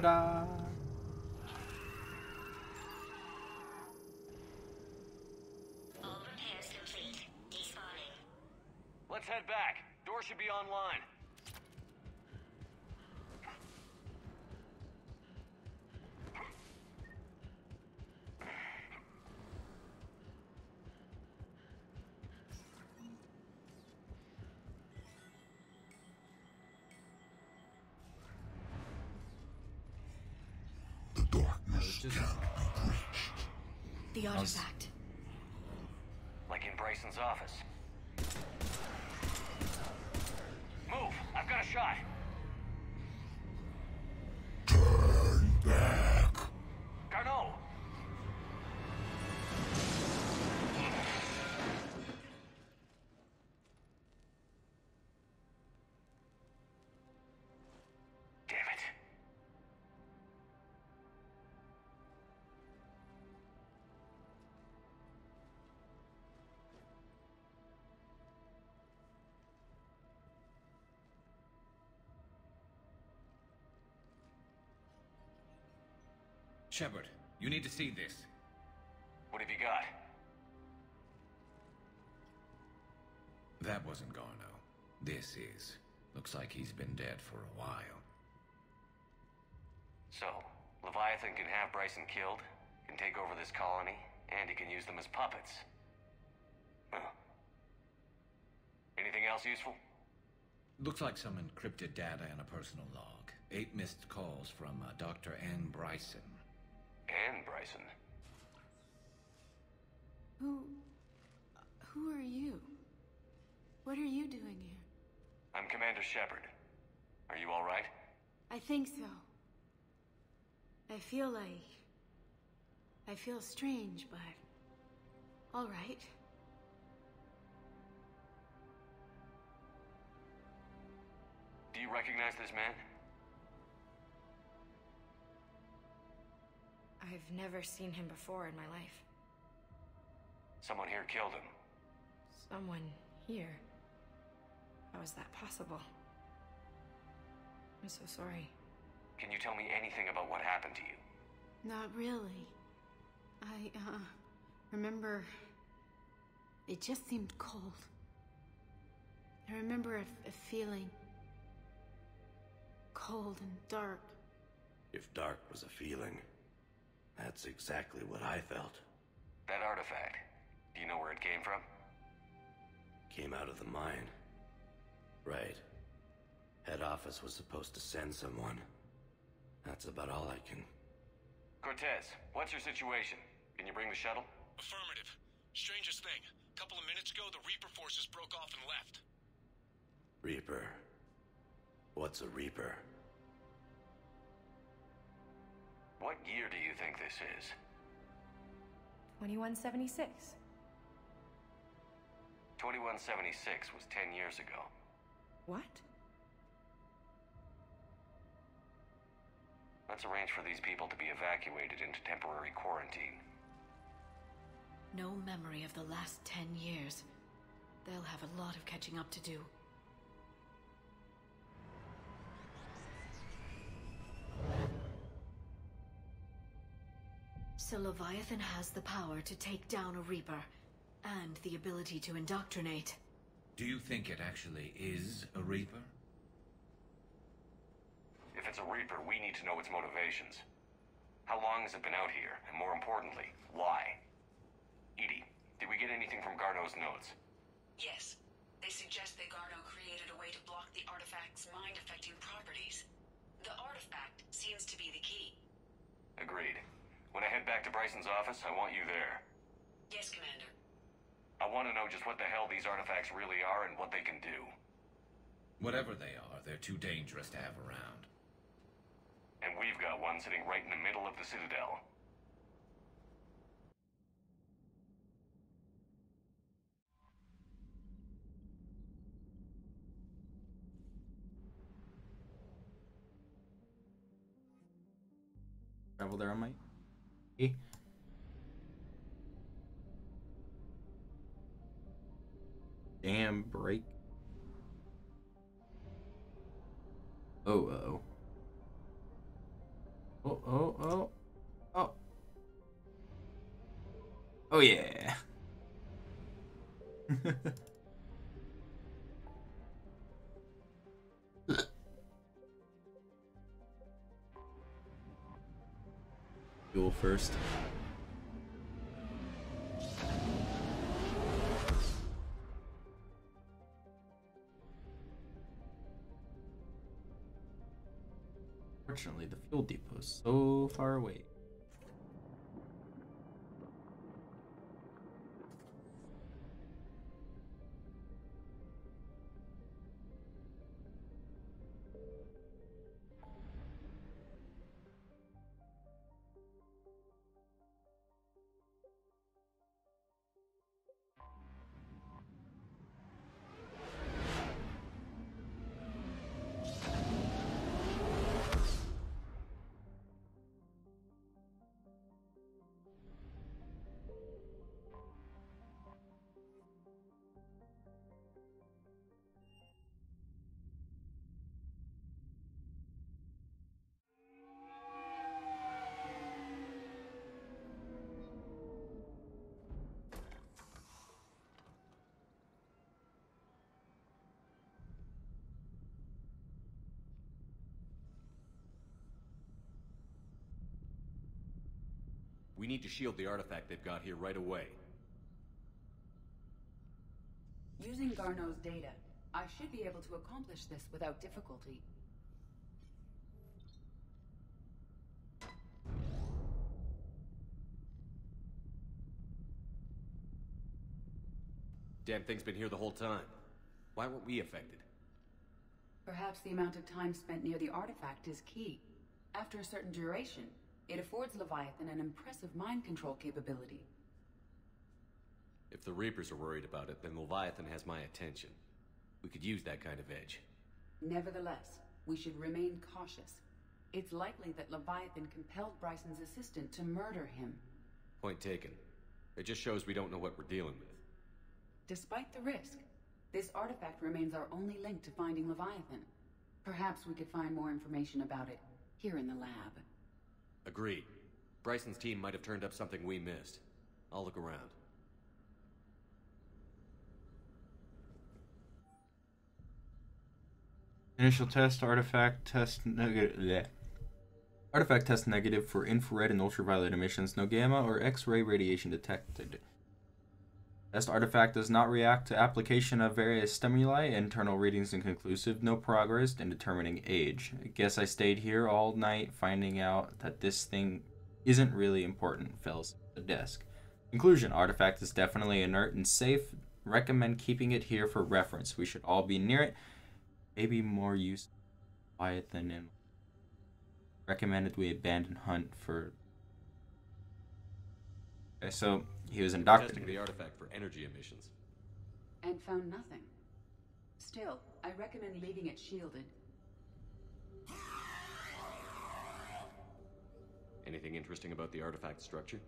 Ta-da! All repairs complete. Despawning. Let's head back. Door should be online. The artifact. Like in Bryson's office. Move! I've got a shot! Turn back. Garneau! Damn it. Shepard, you need to see this. What have you got? That wasn't Garneau. This is. Looks like he's been dead for a while. So, Leviathan can have Bryson killed, can take over this colony, and he can use them as puppets. Huh. Anything else useful? Looks like some encrypted data and a personal log. 8 missed calls from Dr. Ann Bryson. Ann Bryson? Who are you? What are you doing here? I'm Commander Shepard. Are you all right? I think so. I feel strange, but all right. Do you recognize this man? I've never seen him before in my life. Someone here killed him. Someone here? How is that possible? I'm so sorry. Can you tell me anything about what happened to you? Not really. I, remember... It just seemed cold. I remember a feeling... cold and dark. If dark was a feeling, that's exactly what I felt. That artifact, do you know where it came from? Came out of the mine. Right. Head office was supposed to send someone. That's about all I can... Cortez, what's your situation? Can you bring the shuttle? Affirmative. Strangest thing. A couple of minutes ago, the Reaper forces broke off and left. Reaper. What's a Reaper? What year do you think this is? 2176. 2176 was 10 years ago. What? Let's arrange for these people to be evacuated into temporary quarantine. No memory of the last 10 years. They'll have a lot of catching up to do. So Leviathan has the power to take down a Reaper, and the ability to indoctrinate. Do you think it actually is a Reaper? If it's a Reaper, we need to know its motivations. How long has it been out here? And more importantly, why? Edie, did we get anything from Garneau's notes? Yes. They suggest that Garneau created a way to block the artifact's mind-affecting properties. The artifact seems to be the key. Agreed. When I head back to Bryson's office, I want you there. Yes, Commander. I want to know just what the hell these artifacts really are and what they can do. Whatever they are, they're too dangerous to have around. And we've got one sitting right in the middle of the Citadel. Travel there, I might. Damn break. Oh, uh-oh. Oh, oh, oh. Oh. Oh, yeah. Fuel first. Fortunately, the fuel depot is so far away. We need to shield the artifact they've got here right away. Using Garneau's data, I should be able to accomplish this without difficulty. Damn thing's been here the whole time. Why weren't we affected? Perhaps the amount of time spent near the artifact is key. After a certain duration, it affords Leviathan an impressive mind control capability. If the Reapers are worried about it, then Leviathan has my attention. We could use that kind of edge. Nevertheless, we should remain cautious. It's likely that Leviathan compelled Bryson's assistant to murder him. Point taken. It just shows we don't know what we're dealing with. Despite the risk, this artifact remains our only link to finding Leviathan. Perhaps we could find more information about it here in the lab. Agreed. Bryson's team might have turned up something we missed. I'll look around. Initial test, artifact test negative. Artifact test negative for infrared and ultraviolet emissions. No gamma or X-ray radiation detected. Test artifact does not react to application of various stimuli. Internal readings inconclusive. No progress in determining age. I guess I stayed here all night finding out that this thing isn't really important. Fells at the desk. Conclusion. Artifact is definitely inert and safe. Recommend keeping it here for reference. We should all be near it. Maybe more use quiet than in. Recommended we abandon hunt for. Okay, so he was indoctrinated. Testing the artifact for energy emissions. And found nothing. Still, I recommend leaving it shielded. Anything interesting about the artifact structure?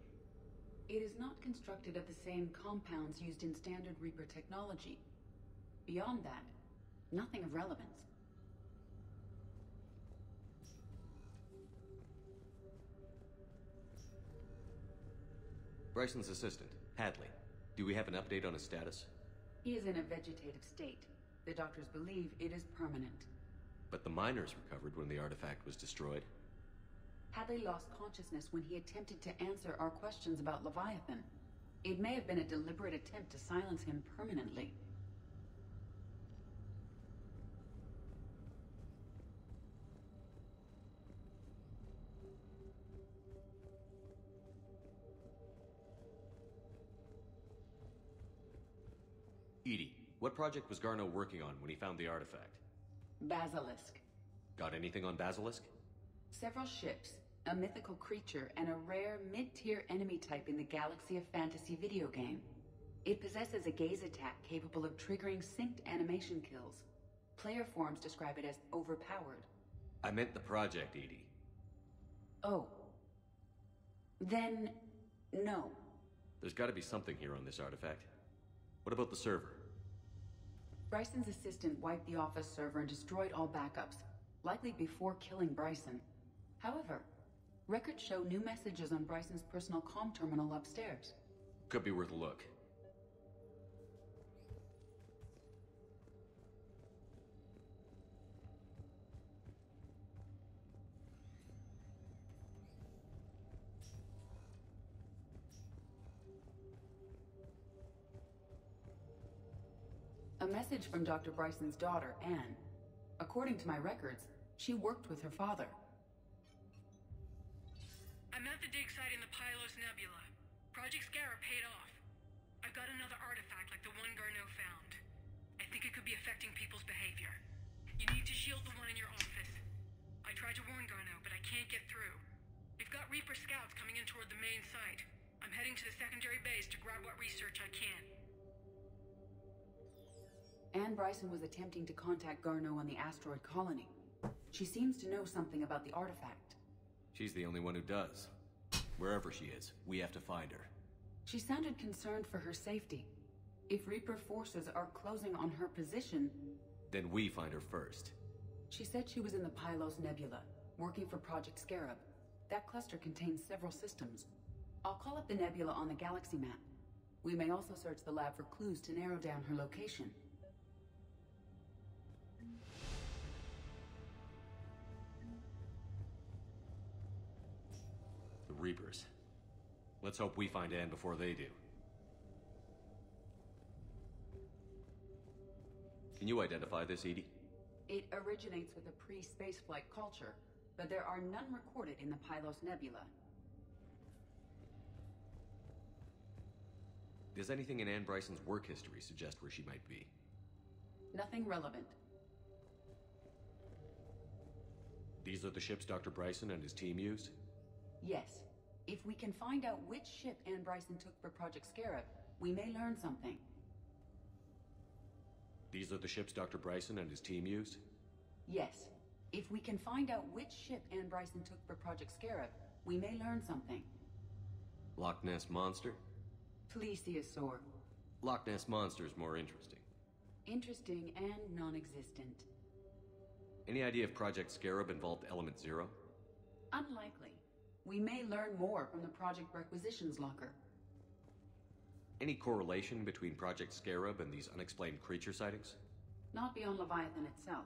It is not constructed of the same compounds used in standard Reaper technology. Beyond that, nothing of relevance. Bryson's assistant, Hadley. Do we have an update on his status? He is in a vegetative state. The doctors believe it is permanent. But the miners recovered when the artifact was destroyed. Hadley lost consciousness when he attempted to answer our questions about Leviathan. It may have been a deliberate attempt to silence him permanently. Edie, what project was Garneau working on when he found the artifact? Basilisk. Got anything on Basilisk? Several ships, a mythical creature, and a rare mid-tier enemy type in the Galaxy of Fantasy video game. It possesses a gaze attack capable of triggering synced animation kills. Player forums describe it as overpowered. I meant the project, Edie. Oh. Then, no. There's got to be something here on this artifact. What about the server? Bryson's assistant wiped the office server and destroyed all backups, likely before killing Bryson. However, Records show new messages on Bryson's personal comm terminal upstairs. Could be worth a look. A message from Dr. Bryson's daughter, Anne. According to my records, she worked with her father. I'm at the dig site in the Pylos Nebula. Project Scarab paid off. I've got another artifact like the one Garneau found. I think it could be affecting people's behavior. You need to shield the one in your office. I tried to warn Garneau, but I can't get through. We've got Reaper scouts coming in toward the main site. I'm heading to the secondary base to grab what research I can. Anne Bryson was attempting to contact Garneau on the asteroid colony. She seems to know something about the artifact. She's the only one who does. Wherever she is, we have to find her. She sounded concerned for her safety. If Reaper forces are closing on her position... Then we find her first. She said she was in the Pylos Nebula, working for Project Scarab. That cluster contains several systems. I'll call up the nebula on the galaxy map. We may also search the lab for clues to narrow down her location. The Reapers. Let's hope we find Anne before they do. Can you identify this, Edie? It originates with a pre-spaceflight culture, but there are none recorded in the Pylos Nebula. Does anything in Anne Bryson's work history suggest where she might be? Nothing relevant. These are the ships Dr. Bryson and his team used? Yes. If we can find out which ship Anne Bryson took for Project Scarab, we may learn something. These are the ships Dr. Bryson and his team used? Yes. If we can find out which ship Anne Bryson took for Project Scarab, we may learn something. Loch Ness Monster? Plesiosaur. Loch Ness Monster is more interesting. Interesting and non-existent. Any idea if Project Scarab involved Element Zero? Unlikely. We may learn more from the Project Requisitions Locker. Any correlation between Project Scarab and these unexplained creature sightings? Not beyond Leviathan itself.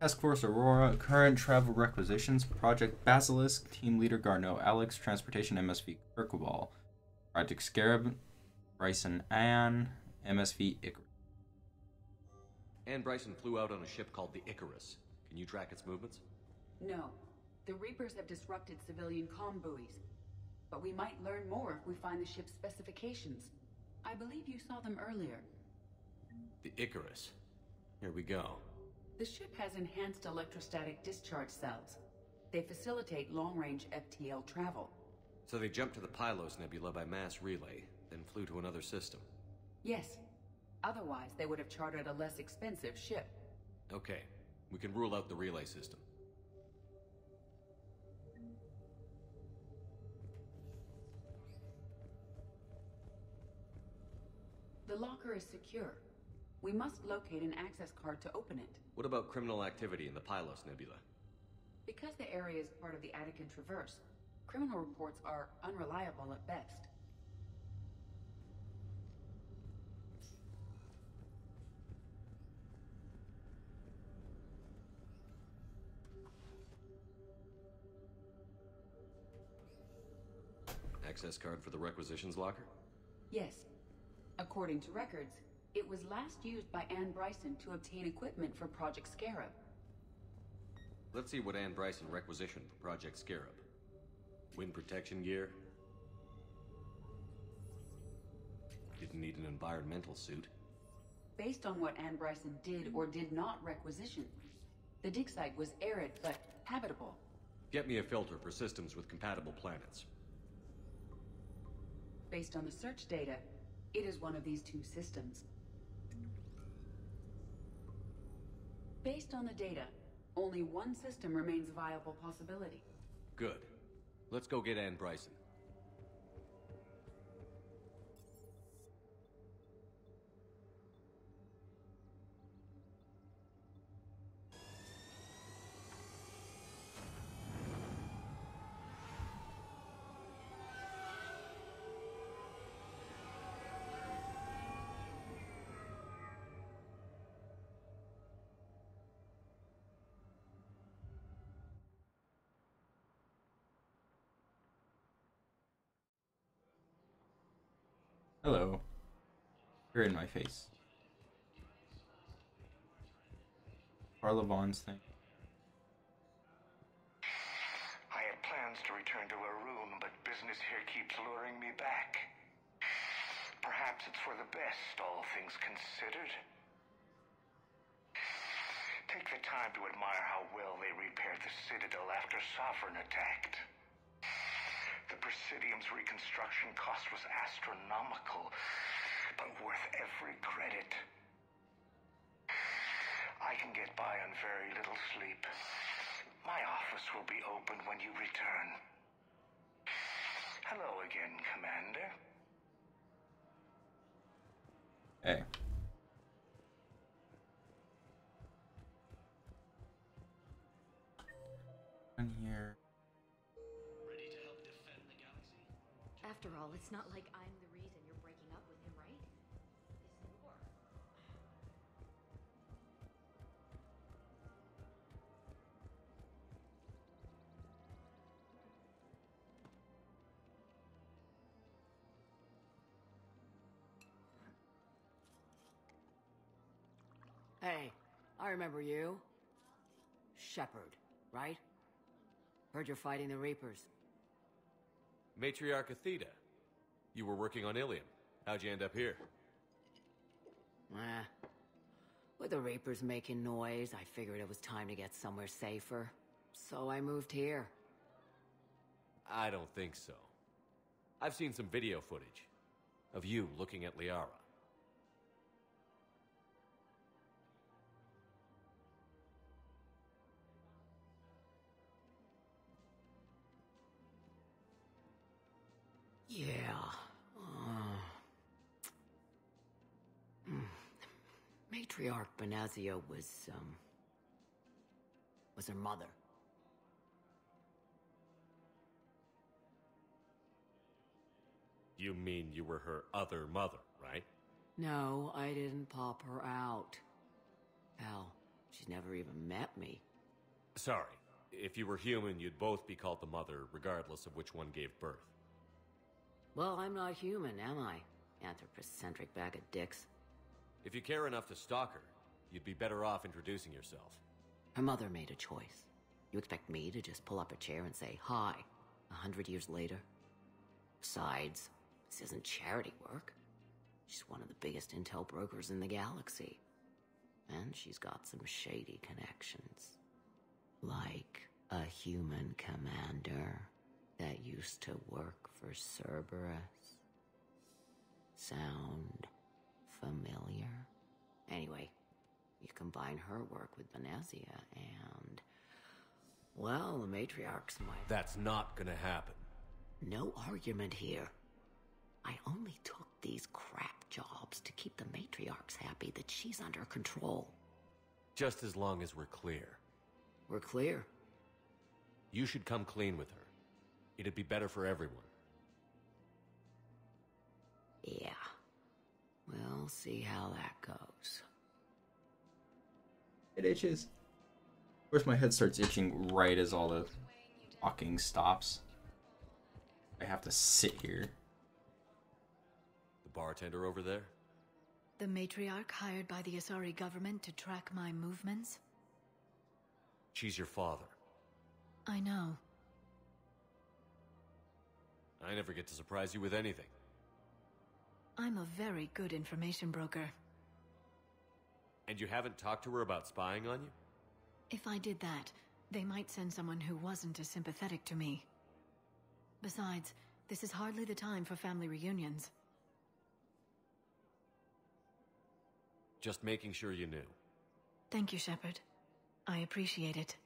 Task Force Aurora, current travel requisitions, Project Basilisk, Team Leader Garneau Alex, Transportation MSV Kirkabal, Project Scarab, Bryson Anne, MSV Icarus. Anne Bryson flew out on a ship called the Icarus. Can you track its movements? No. The Reapers have disrupted civilian comm buoys. But we might learn more if we find the ship's specifications. I believe you saw them earlier. The Icarus. Here we go. The ship has enhanced electrostatic discharge cells. They facilitate long-range FTL travel. So they jumped to the Pylos Nebula by mass relay, then flew to another system. Yes. Otherwise, they would have chartered a less expensive ship. Okay. We can rule out the relay system. The locker is secure. We must locate an access card to open it. What about criminal activity in the Pylos Nebula? Because the area is part of the Attican Traverse, criminal reports are unreliable at best. Access card for the requisitions locker? Yes. According to records, it was last used by Anne Bryson to obtain equipment for Project Scarab. Let's see what Anne Bryson requisitioned for Project Scarab. Wind protection gear. Didn't need an environmental suit. Based on what Anne Bryson did or did not requisition, the dig site was arid but habitable. Get me a filter for systems with compatible planets. Based on the search data, it is one of these two systems. Based on the data, only one system remains a viable possibility. Good. Let's go get Anne Bryson. Hello. You're in my face. Carla Vaughn's thing. I had plans to return to Arun, but business here keeps luring me back. Perhaps it's for the best, all things considered. Take the time to admire how well they repaired the Citadel after Sovereign attacked. The Presidium's reconstruction cost was astronomical, but worth every credit. I can get by on very little sleep. My office will be open when you return. Hello again, Commander. Hey. In here. Ready to help defend the galaxy? After all, it's not like I'm the reason you're breaking up with him, right? It's the war. Hey, I remember you. Shepard, right? Heard you're fighting the Reapers. Matriarch Athena. You were working on Ilium. How'd you end up here? With the Reapers making noise, I figured it was time to get somewhere safer. So I moved here. I don't think so. I've seen some video footage of you looking at Liara. Yeah. Matriarch Benazia was her mother. You mean you were her other mother, right? No, I didn't pop her out. Hell, she's never even met me. Sorry. If you were human, you'd both be called the mother, regardless of which one gave birth. Well, I'm not human, am I? Anthropocentric bag of dicks. If you care enough to stalk her, you'd be better off introducing yourself. Her mother made a choice. You expect me to just pull up a chair and say hi 100 years later? Besides, this isn't charity work. She's one of the biggest intel brokers in the galaxy. And she's got some shady connections. Like a human commander that used to work for Cerberus. Sound familiar? Anyway, you combine her work with Benazia and... well, the matriarchs might... That's not gonna happen. No argument here. I only took these crap jobs to keep the matriarchs happy that she's under control. Just as long as we're clear. We're clear? You should come clean with her. It'd be better for everyone. Yeah. We'll see how that goes. It itches. Of course, my head starts itching right as all the talking stops. I have to sit here. The bartender over there? The matriarch hired by the Asari government to track my movements? She's your father. I know. I never get to surprise you with anything. I'm a very good information broker. And you haven't talked to her about spying on you? If I did that, they might send someone who wasn't as sympathetic to me. Besides, this is hardly the time for family reunions. Just making sure you knew. Thank you, Shepard. I appreciate it.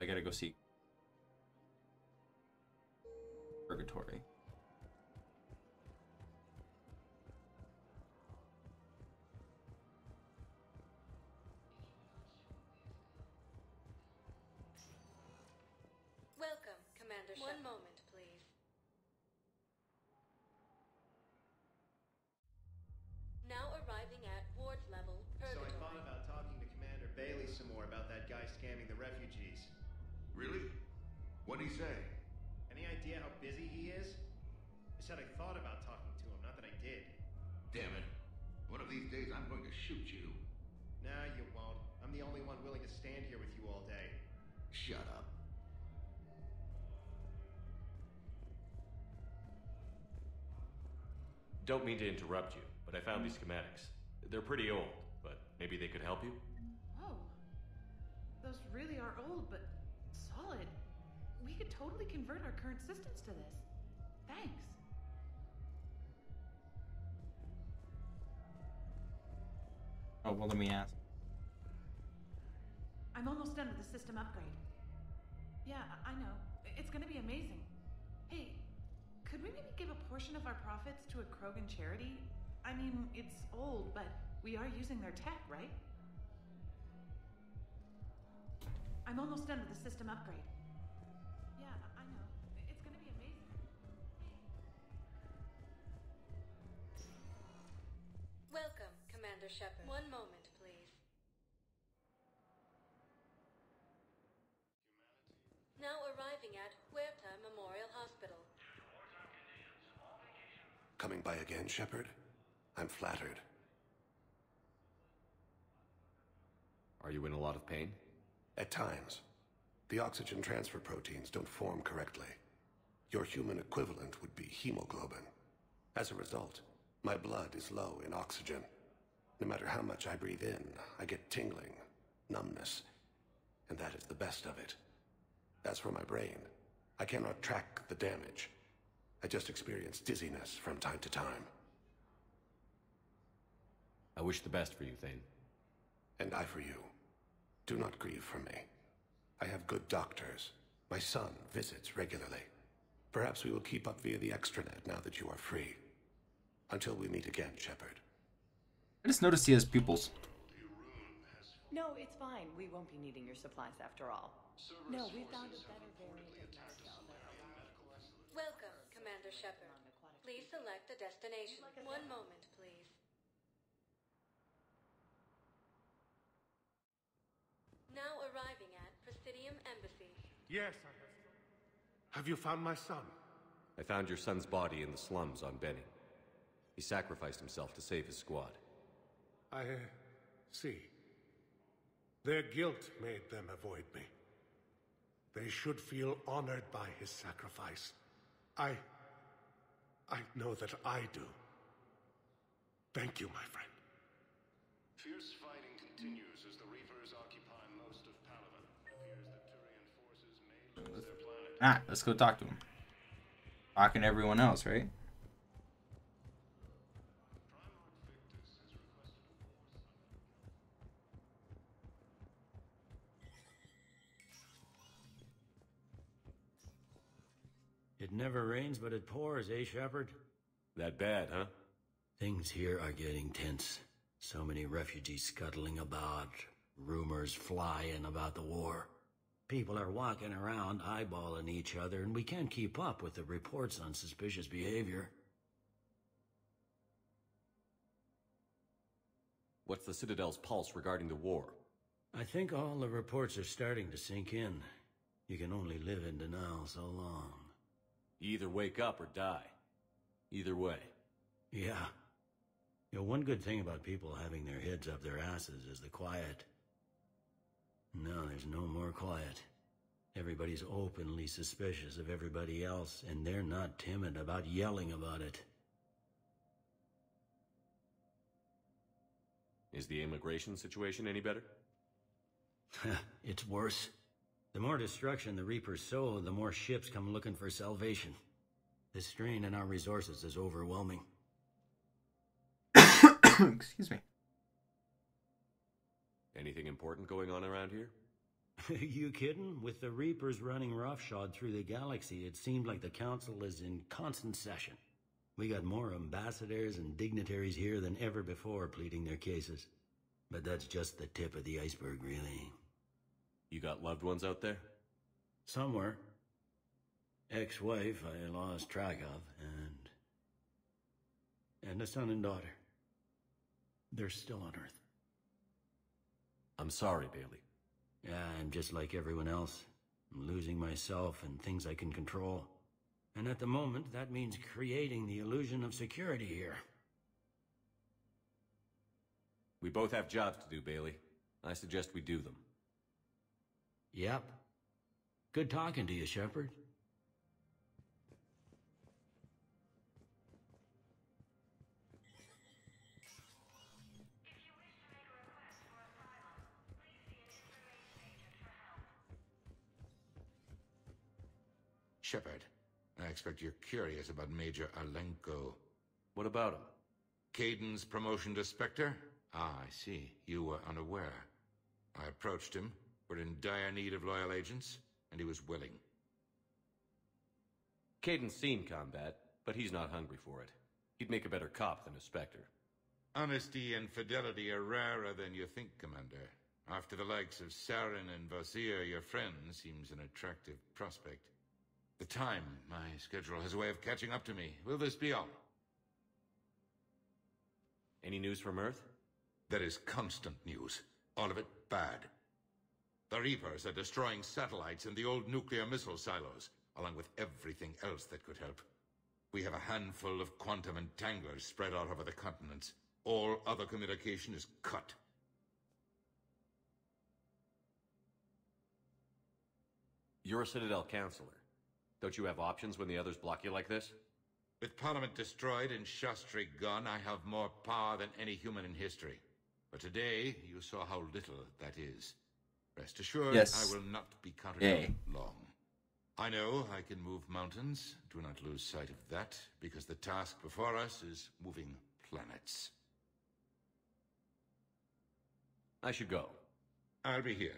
I gotta go see Purgatory. Welcome, Commander Shepard. One moment, please. Now arriving at ward level, So Purgatory. I thought about talking to Commander Bailey some more about that guy scamming the refugees. Really? What'd he say? Any idea how busy he is? I said I thought about talking to him, not that I did. Damn it. One of these days I'm going to shoot you. Nah, you won't. I'm the only one willing to stand here with you all day. Shut up. Don't mean to interrupt you, but I found these schematics. They're pretty old, but maybe they could help you? Oh. Those really are old, but solid. We could totally convert our current systems to this. Thanks. Oh, well, let me ask. I'm almost done with the system upgrade. Yeah, I know. It's gonna be amazing. Hey, could we maybe give a portion of our profits to a Krogan charity? I mean, it's old, but we are using their tech, right? I'm almost done with the system upgrade. Yeah, I know. It's gonna be amazing. Welcome, Commander Shepard. One moment, please. Now arriving at Huerta Memorial Hospital. Coming by again, Shepard? I'm flattered. Are you in a lot of pain? At times. The oxygen transfer proteins don't form correctly. Your human equivalent would be hemoglobin. As a result, my blood is low in oxygen. No matter how much I breathe in, I get tingling, numbness, and that is the best of it. As for my brain, I cannot track the damage. I just experience dizziness from time to time. I wish the best for you, Thane. And I for you. Do not grieve for me. I have good doctors. My son visits regularly. Perhaps we will keep up via the extranet now that you are free. Until we meet again, Shepard. I just noticed he has pupils. No, it's fine. We won't be needing your supplies after all. No, we found a better variant of G.Skill. Welcome, Commander Shepard. Please select a destination. One moment, please. Now arriving at Presidium Embassy. Yes, I have. Have you found my son? I found your son's body in the slums on Benny. He sacrificed himself to save his squad. I see. Their guilt made them avoid me. They should feel honored by his sacrifice. I know that I do. Thank you, my friend. Fierce fighting continues as the Reapers occupy most of Palaven. It appears that Turian forces may lose their planet. Let's go talk to him. Talking to everyone else, right? It never rains, but it pours, eh, Shepard? That bad, huh? Things here are getting tense. So many refugees scuttling about, rumors flying about the war. People are walking around eyeballing each other, and we can't keep up with the reports on suspicious behavior. What's the Citadel's pulse regarding the war? I think all the reports are starting to sink in. You can only live in denial so long. You either wake up or die. Either way. Yeah. You know, one good thing about people having their heads up their asses is the quiet. No, there's no more quiet. Everybody's openly suspicious of everybody else, and they're not timid about yelling about it. Is the immigration situation any better? It's worse. The more destruction the Reapers sow, the more ships come looking for salvation. The strain on our resources is overwhelming. Excuse me. Anything important going on around here? You kidding? With the Reapers running roughshod through the galaxy, it seemed like the Council is in constant session. We got more ambassadors and dignitaries here than ever before pleading their cases. But that's just the tip of the iceberg, really. You got loved ones out there? Somewhere. Ex-wife I lost track of, and a son and daughter. They're still on Earth. I'm sorry, Bailey. Yeah, I'm just like everyone else. I'm losing myself and things I can control. And at the moment, that means creating the illusion of security here. We both have jobs to do, Bailey. I suggest we do them. Yep. Good talking to you, Shepard. Shepard, I expect you're curious about Major Alenko. What about him? Caden's promotion to Spectre? Ah, I see. You were unaware. I approached him. We're in dire need of loyal agents, and he was willing. Caden's seen combat, but he's not hungry for it. He'd make a better cop than a Spectre. Honesty and fidelity are rarer than you think, Commander. After the likes of Salarian and Corsair, your friend seems an attractive prospect. The time, my schedule has a way of catching up to me. Will this be all? Any news from Earth? There is constant news. All of it bad. The Reapers are destroying satellites in the old nuclear missile silos, along with everything else that could help. We have a handful of quantum entanglers spread out over the continents. All other communication is cut. You're a Citadel counselor. Don't you have options when the others block you like this? With Parliament destroyed and Shastri gone, I have more power than any human in history. But today, you saw how little that is. Rest assured, yes. I will not be counted out long. I know I can move mountains. Do not lose sight of that, because the task before us is moving planets. I should go. I'll be here.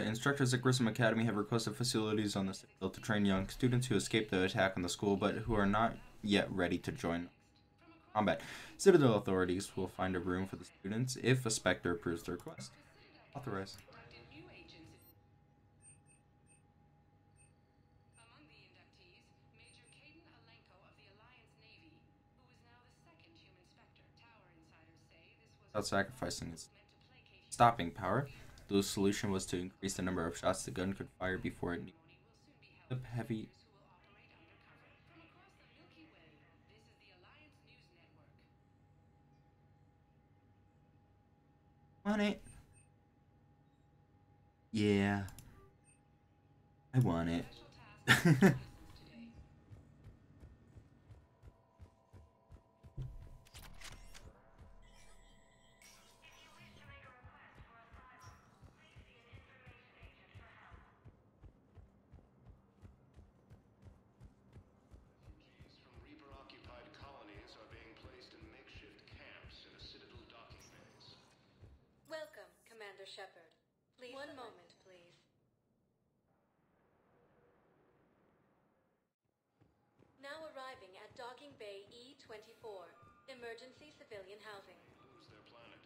Instructors at Grissom Academy have requested facilities on the Citadel to train young students who escaped the attack on the school but who are not yet ready to join combat. Citadel authorities will find a room for the students if a Spectre approves the request. Authorized. Without sacrificing its stopping power, the solution was to increase the number of shots the gun could fire before it needed heavy. Want it? Yeah. I want it. Shepard. Please. One moment, please. Now arriving at Docking Bay E-24, emergency civilian housing. Who's their planet?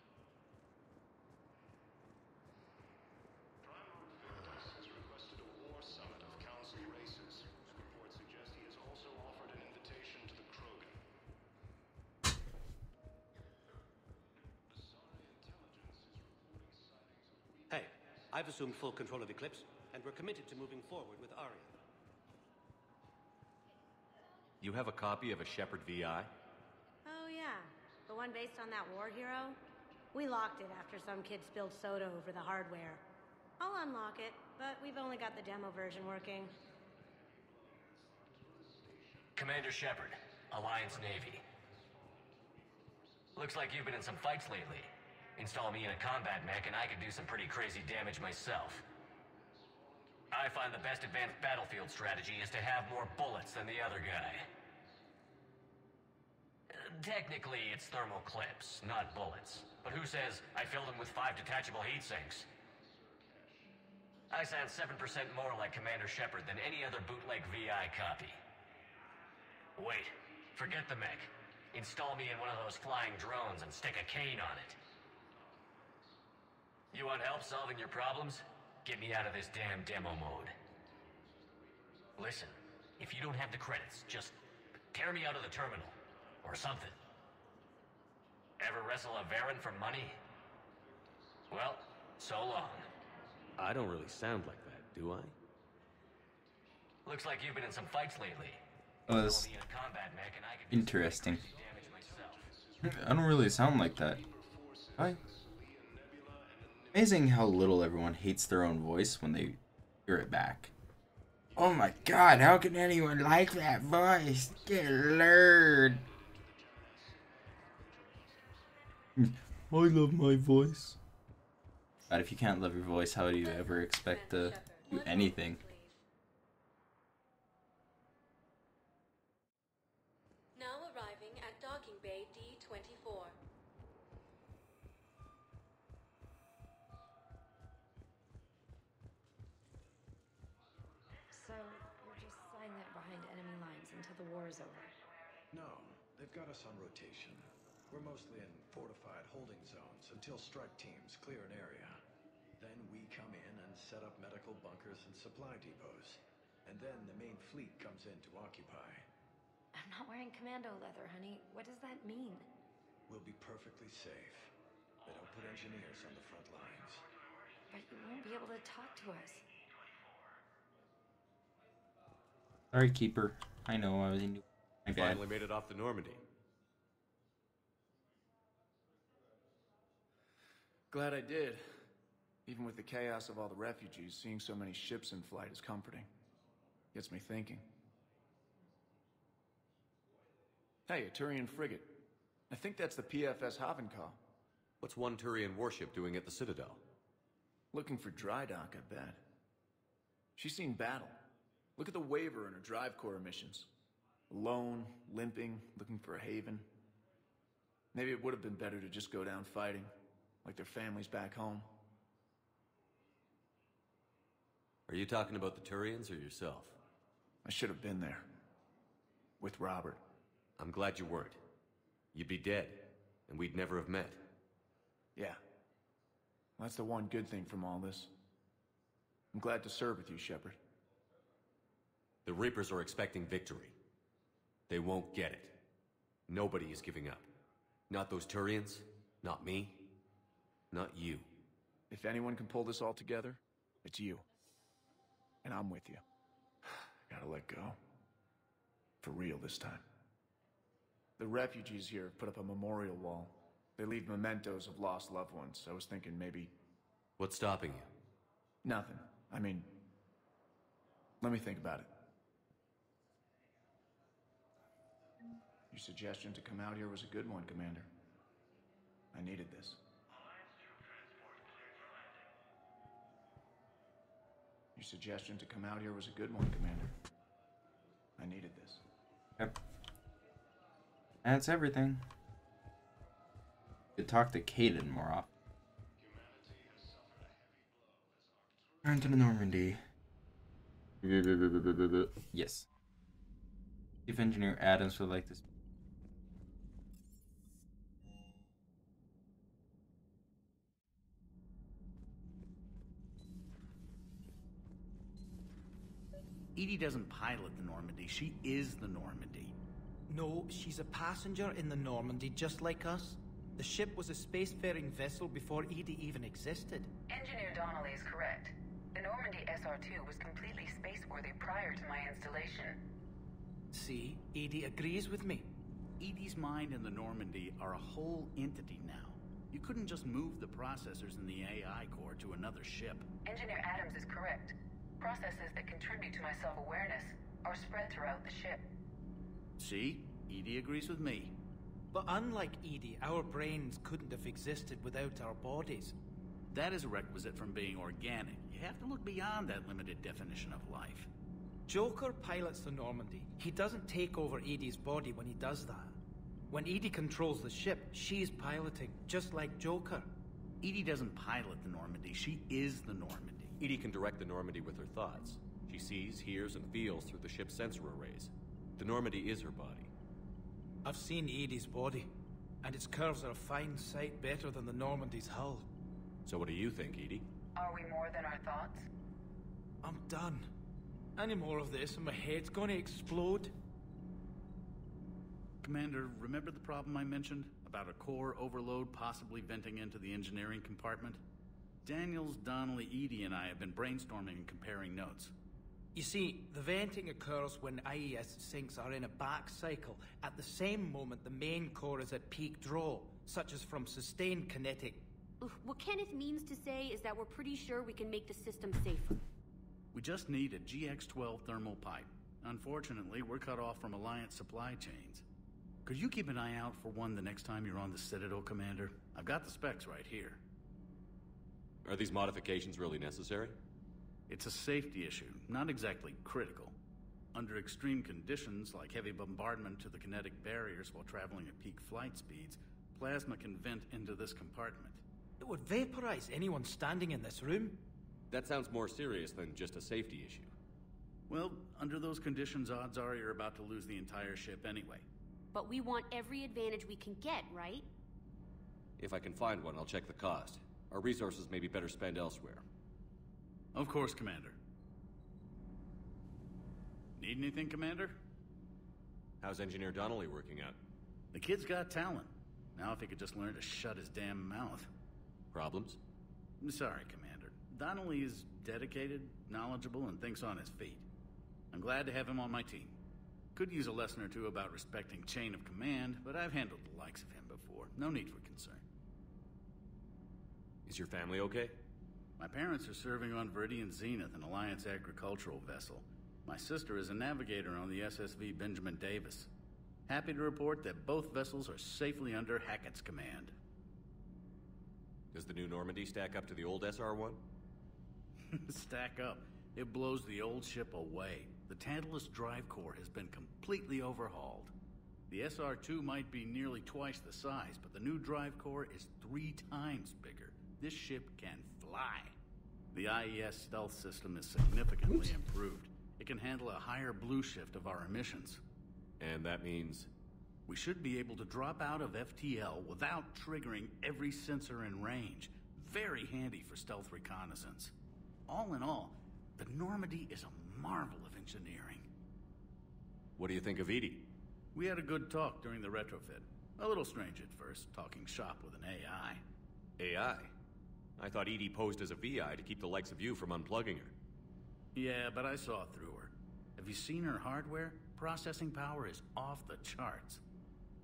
Prime Victus has requested a war summit of council races. Reports suggest he has also offered an invitation to the Krogan. Hey, I've assumed full control of Eclipse, and we're committed to moving forward with Aria. You have a copy of a Shepard VI? Oh yeah, the one based on that war hero? We locked it after some kid spilled soda over the hardware. I'll unlock it, but we've only got the demo version working. Commander Shepard, Alliance Navy. Looks like you've been in some fights lately. Install me in a combat mech and I can do some pretty crazy damage myself. I find the best advanced battlefield strategy is to have more bullets than the other guy. Technically, it's thermal clips, not bullets. But who says I filled them with 5 detachable heatsinks? I sound 7% more like Commander Shepard than any other bootleg VI copy. Wait, forget the mech. Install me in one of those flying drones and stick a cane on it. You want help solving your problems? Get me out of this damn demo mode. Listen, if you don't have the credits, just tear me out of the terminal. Or something. Ever wrestle a Varen for money? Well, so long. I don't really sound like that, do I? Looks like you've been in some fights lately. Oh, that's interesting. I don't really sound like that. Hi. Amazing how little everyone hates their own voice when they hear it back. Oh my god, how can anyone like that voice? Get lured. I love my voice. God, if you can't love your voice, how do you ever expect to do anything? Now arriving at docking bay D24. So, you're just silent behind enemy lines until the war is over? No, they've got us on rotation. We're mostly in fortified holding zones until strike teams clear an area. Then we come in and set up medical bunkers and supply depots. And then the main fleet comes in to occupy. I'm not wearing commando leather, honey. What does that mean? We'll be perfectly safe. They don't put engineers on the front lines. But you won't be able to talk to us. Sorry, Keeper. I know I was in. My bad. Finally made it off the Normandy. Glad I did. Even with the chaos of all the refugees, seeing so many ships in flight is comforting. Gets me thinking. Hey, a Turian frigate. I think that's the PFS Havenkal. What's one Turian warship doing at the Citadel? Looking for dry dock, I bet. She's seen battle. Look at the waiver in her drive core emissions. Alone, limping, looking for a haven. Maybe it would have been better to just go down fighting. Like their families back home. Are you talking about the Turians or yourself? I should have been there. With Robert. I'm glad you weren't. You'd be dead, and we'd never have met. Yeah. Well, that's the one good thing from all this. I'm glad to serve with you, Shepard. The Reapers are expecting victory. They won't get it. Nobody is giving up. Not those Turians, not me, not you. If anyone can pull this all together, it's you. And I'm with you. Gotta let go. For real this time. The refugees here have put up a memorial wall. They leave mementos of lost loved ones. I was thinking maybe... What's stopping you? Nothing. I mean... Let me think about it. Your suggestion to come out here was a good one, Commander. I needed this. Your suggestion to come out here was a good one, Commander. I needed this. Yep. That's everything. You talk to Caden more often. Turn to the Normandy. Yes. Chief Engineer Adams would like this. EDI doesn't pilot the Normandy, she is the Normandy. No, she's a passenger in the Normandy, just like us. The ship was a spacefaring vessel before EDI even existed. Engineer Donnelly is correct. The Normandy SR-2 was completely spaceworthy prior to my installation. See, EDI agrees with me. EDI's mind and the Normandy are a whole entity now. You couldn't just move the processors in the AI core to another ship. Engineer Adams is correct. Processes that contribute to my self-awareness are spread throughout the ship. See? EDI agrees with me. But unlike Edie, our brains couldn't have existed without our bodies. That is a requisite from being organic. You have to look beyond that limited definition of life. Joker pilots the Normandy. He doesn't take over Edie's body when he does that. When Edie controls the ship, she's piloting, just like Joker. Edie doesn't pilot the Normandy, she is the Normandy. Edie can direct the Normandy with her thoughts. She sees, hears, and feels through the ship's sensor arrays. The Normandy is her body. I've seen Edie's body, and its curves are a fine sight better than the Normandy's hull. So what do you think, Edie? Are we more than our thoughts? I'm done. Any more of this and my head's gonna explode. Commander, remember the problem I mentioned? About a core overload possibly venting into the engineering compartment? Daniels, Donnelly, Edie, and I have been brainstorming and comparing notes. You see, the venting occurs when IES sinks are in a back cycle. At the same moment, the main core is at peak draw, such as from sustained kinetic. What Kenneth means to say is that we're pretty sure we can make the system safer. We just need a GX-12 thermal pipe. Unfortunately, we're cut off from Alliance supply chains. Could you keep an eye out for one the next time you're on the Citadel, Commander? I've got the specs right here. Are these modifications really necessary? It's a safety issue, not exactly critical. Under extreme conditions, like heavy bombardment to the kinetic barriers while traveling at peak flight speeds, plasma can vent into this compartment. It would vaporize anyone standing in this room. That sounds more serious than just a safety issue. Well, under those conditions, odds are you're about to lose the entire ship anyway. But we want every advantage we can get, right? If I can find one, I'll check the cost. Our resources may be better spent elsewhere. Of course, Commander. Need anything, Commander? How's Engineer Donnelly working out? The kid's got talent. Now if he could just learn to shut his damn mouth. Problems? I'm sorry, Commander. Donnelly is dedicated, knowledgeable, and thinks on his feet. I'm glad to have him on my team. Could use a lesson or two about respecting chain of command, but I've handled the likes of him before. No need for concern. Is your family okay? My parents are serving on Viridian Zenith, an Alliance agricultural vessel. My sister is a navigator on the SSV Benjamin Davis. Happy to report that both vessels are safely under Hackett's command. Does the new Normandy stack up to the old SR-1? Stack up. It blows the old ship away. The Tantalus drive core has been completely overhauled. The SR-2 might be nearly twice the size, but the new drive core is 3 times bigger. This ship can fly. The IES stealth system is significantly improved. It can handle a higher blue shift of our emissions. And that means? We should be able to drop out of FTL without triggering every sensor in range. Very handy for stealth reconnaissance. All in all, the Normandy is a marvel of engineering. What do you think of Edie? We had a good talk during the retrofit. A little strange at first, talking shop with an AI. AI? I thought Edie posed as a VI to keep the likes of you from unplugging her. Yeah, but I saw through her. Have you seen her hardware? Processing power is off the charts.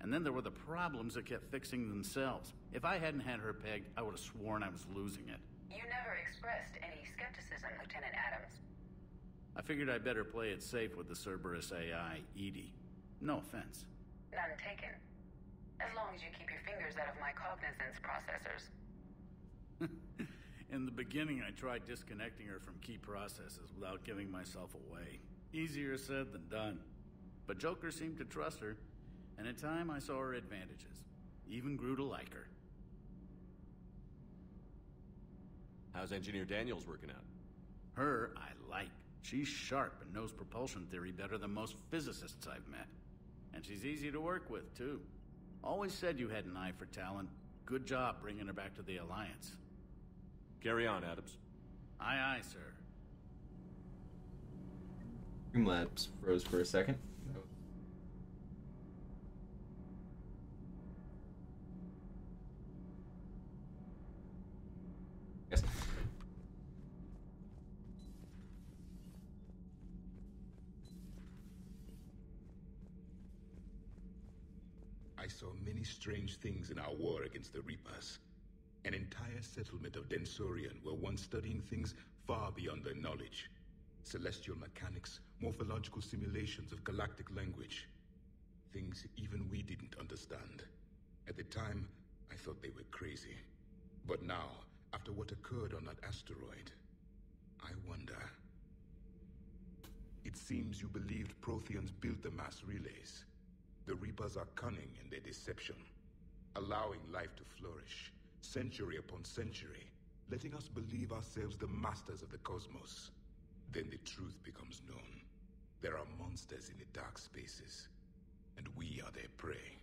And then there were the problems that kept fixing themselves. If I hadn't had her pegged, I would have sworn I was losing it. You never expressed any skepticism, Lieutenant Adams. I figured I'd better play it safe with the Cerberus AI, Edie. No offense. None taken. As long as you keep your fingers out of my cognizance processors. In the beginning, I tried disconnecting her from key processes without giving myself away. Easier said than done. But Joker seemed to trust her, and in time I saw her advantages. Even grew to like her. How's Engineer Daniels working out? Her, I like. She's sharp and knows propulsion theory better than most physicists I've met. And she's easy to work with, too. Always said you had an eye for talent. Good job bringing her back to the Alliance. Carry on, Adams. Aye, aye, sir. Streamlabs froze for a second. Yes. I saw many strange things in our war against the Reapers. An entire settlement of Densorian were once studying things far beyond their knowledge. Celestial mechanics, morphological simulations of galactic language. Things even we didn't understand. At the time, I thought they were crazy. But now, after what occurred on that asteroid, I wonder. It seems you believed Protheans built the mass relays. The Reapers are cunning in their deception, allowing life to flourish, century upon century, letting us believe ourselves the masters of the cosmos. Then the truth becomes known. There are monsters in the dark spaces, and we are their prey.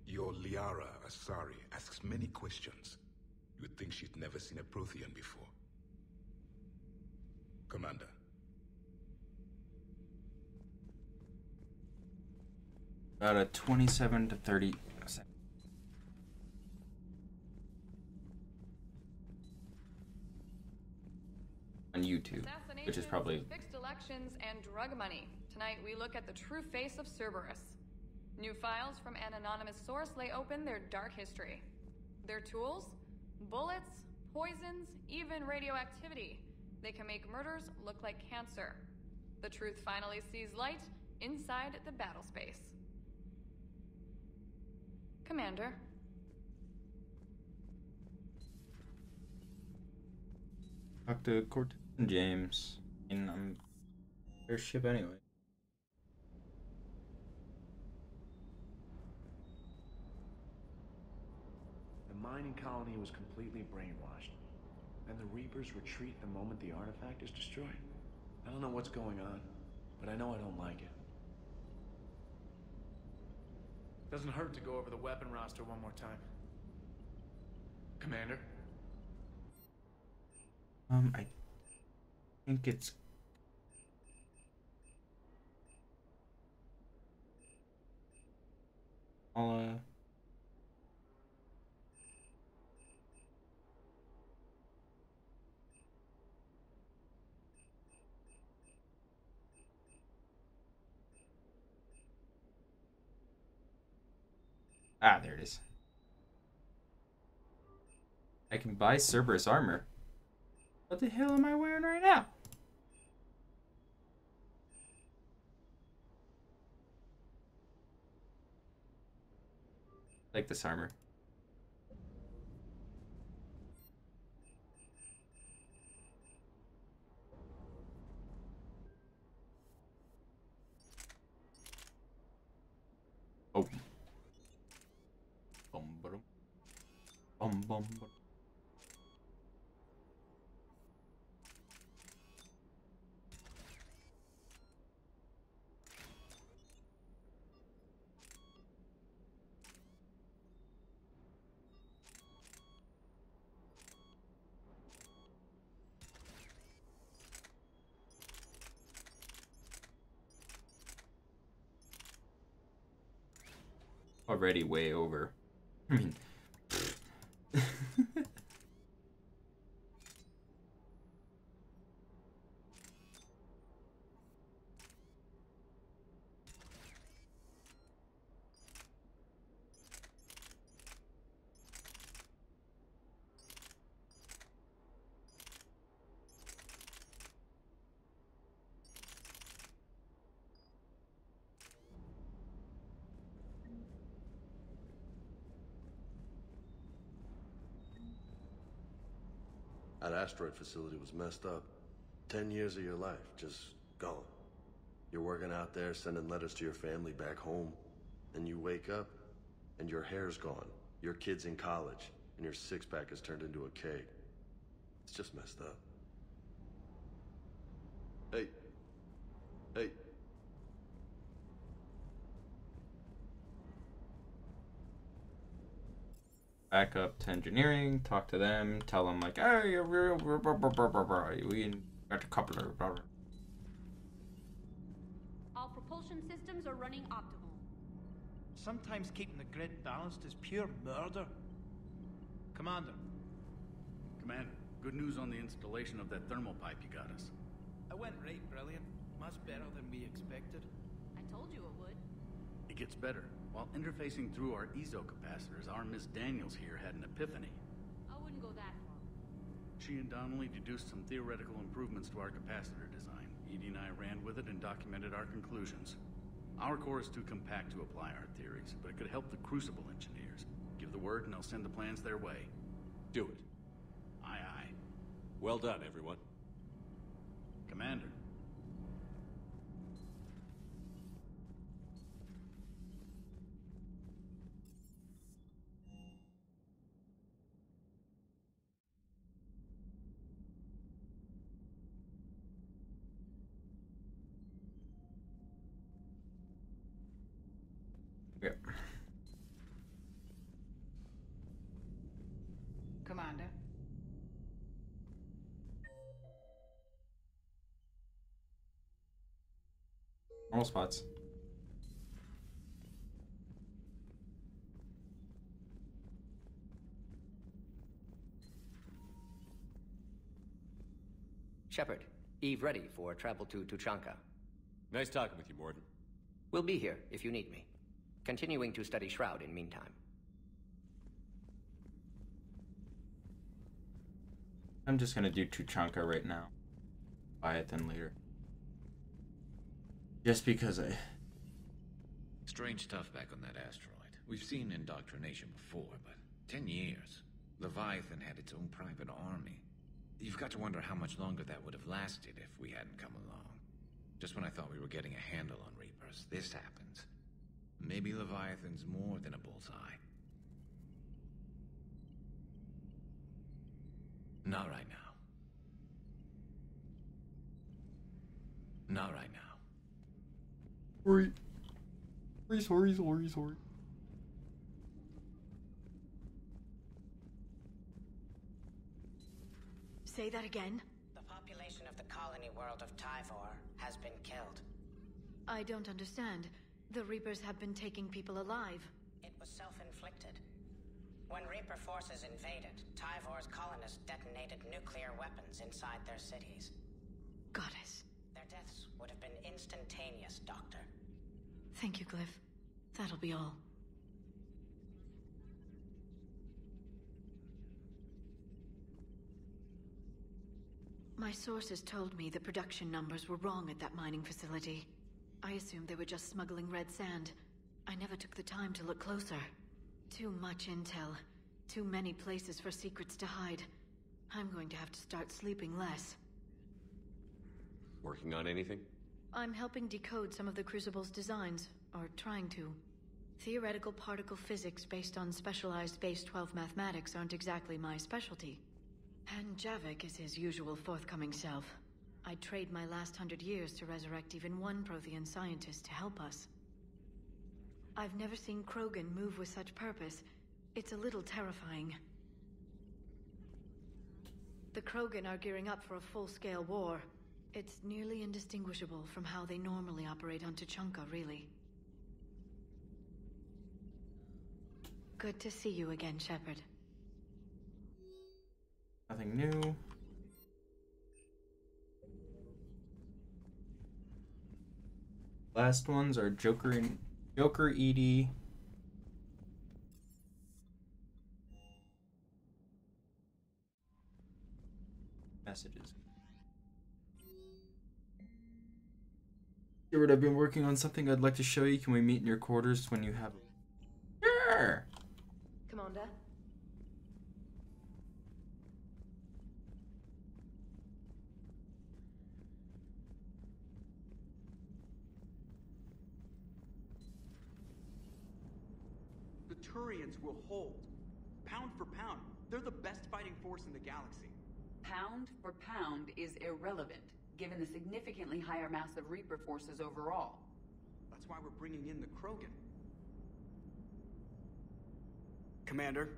Your Liara Asari asks many questions. You'd think she'd never seen a Prothean before. Commander. About a 27 to 30 seconds. On YouTube, which is probably fixed elections and drug money. Tonight we look at the true face of Cerberus. New files from an anonymous source lay open their dark history. Their tools? Bullets, poisons, even radioactivity. They can make murders look like cancer. The truth finally sees light inside the battle space. Commander. Talk to Cortez and James. And I'm their ship anyway. The mining colony was completely brainwashed, and the Reapers retreat the moment the artifact is destroyed. I don't know what's going on, but I know I don't like it. Doesn't hurt to go over the weapon roster one more time. Commander? I think it's... there it is. I can buy Cerberus armor. What the hell am I wearing right now? I like this armor. Oh. Bum, bum, bum. Already way over. I mean, That asteroid facility was messed up. 10 years of your life, just gone. You're working out there, sending letters to your family back home, and you wake up, and your hair's gone. Your kid's in college, and your six-pack has turned into a keg. It's just messed up. Hey. Hey. Back up to engineering, talk to them, tell them like, hey, we got a couple of... All propulsion systems are running optimal. Sometimes keeping the grid balanced is pure murder. Commander. Commander, good news on the installation of that thermal pipe you got us. It went right brilliant. Much better than we expected. I told you it would. It gets better. While interfacing through our EZO capacitors, our Miss Daniels here had an epiphany. I wouldn't go that far. She and Donnelly deduced some theoretical improvements to our capacitor design. Edie and I ran with it and documented our conclusions. Our core is too compact to apply our theories, but it could help the Crucible engineers. Give the word and I'll send the plans their way. Do it. Aye, aye. Well done, everyone. Commander. Yep. Commander. Normal spots. Shepard, Eve ready for travel to Tuchanka. Nice talking with you, Morden. We'll be here if you need me. Continuing to study Shroud in meantime. I'm just gonna do Tuchanka right now. Buy it then later. Just because I... Strange stuff back on that asteroid. We've seen indoctrination before, but 10 years. Leviathan had its own private army. You've got to wonder how much longer that would have lasted if we hadn't come along. Just when I thought we were getting a handle on Reapers, this happens. Maybe Leviathan's more than a bullseye. Not right now. Not right now. Sorry. Say that again? The population of the colony world of Tyvor has been killed. I don't understand. The Reapers have been taking people alive. It was self-inflicted. When Reaper forces invaded, Tyvor's colonists detonated nuclear weapons inside their cities. Goddess. Their deaths would have been instantaneous, Doctor. Thank you, Glyph. That'll be all. My sources told me the production numbers were wrong at that mining facility. I assumed they were just smuggling red sand. I never took the time to look closer. Too much intel. Too many places for secrets to hide. I'm going to have to start sleeping less. Working on anything? I'm helping decode some of the Crucible's designs, or trying to. Theoretical particle physics based on specialized base 12 mathematics aren't exactly my specialty. And Javik is his usual forthcoming self. I'd trade my last 100 years to resurrect even one Prothean scientist to help us. I've never seen Krogan move with such purpose. It's a little terrifying. The Krogan are gearing up for a full-scale war. It's nearly indistinguishable from how they normally operate on Tuchanka, really. Good to see you again, Shepard. Nothing new. Last ones are Joker ED. Messages. Stuart, I've been working on something I'd like to show you. Can we meet in your quarters when you have... Sure! Commander? The Turians will hold. Pound for pound, they're the best fighting force in the galaxy. Pound for pound is irrelevant, given the significantly higher mass of Reaper forces overall. That's why we're bringing in the Krogan. Commander?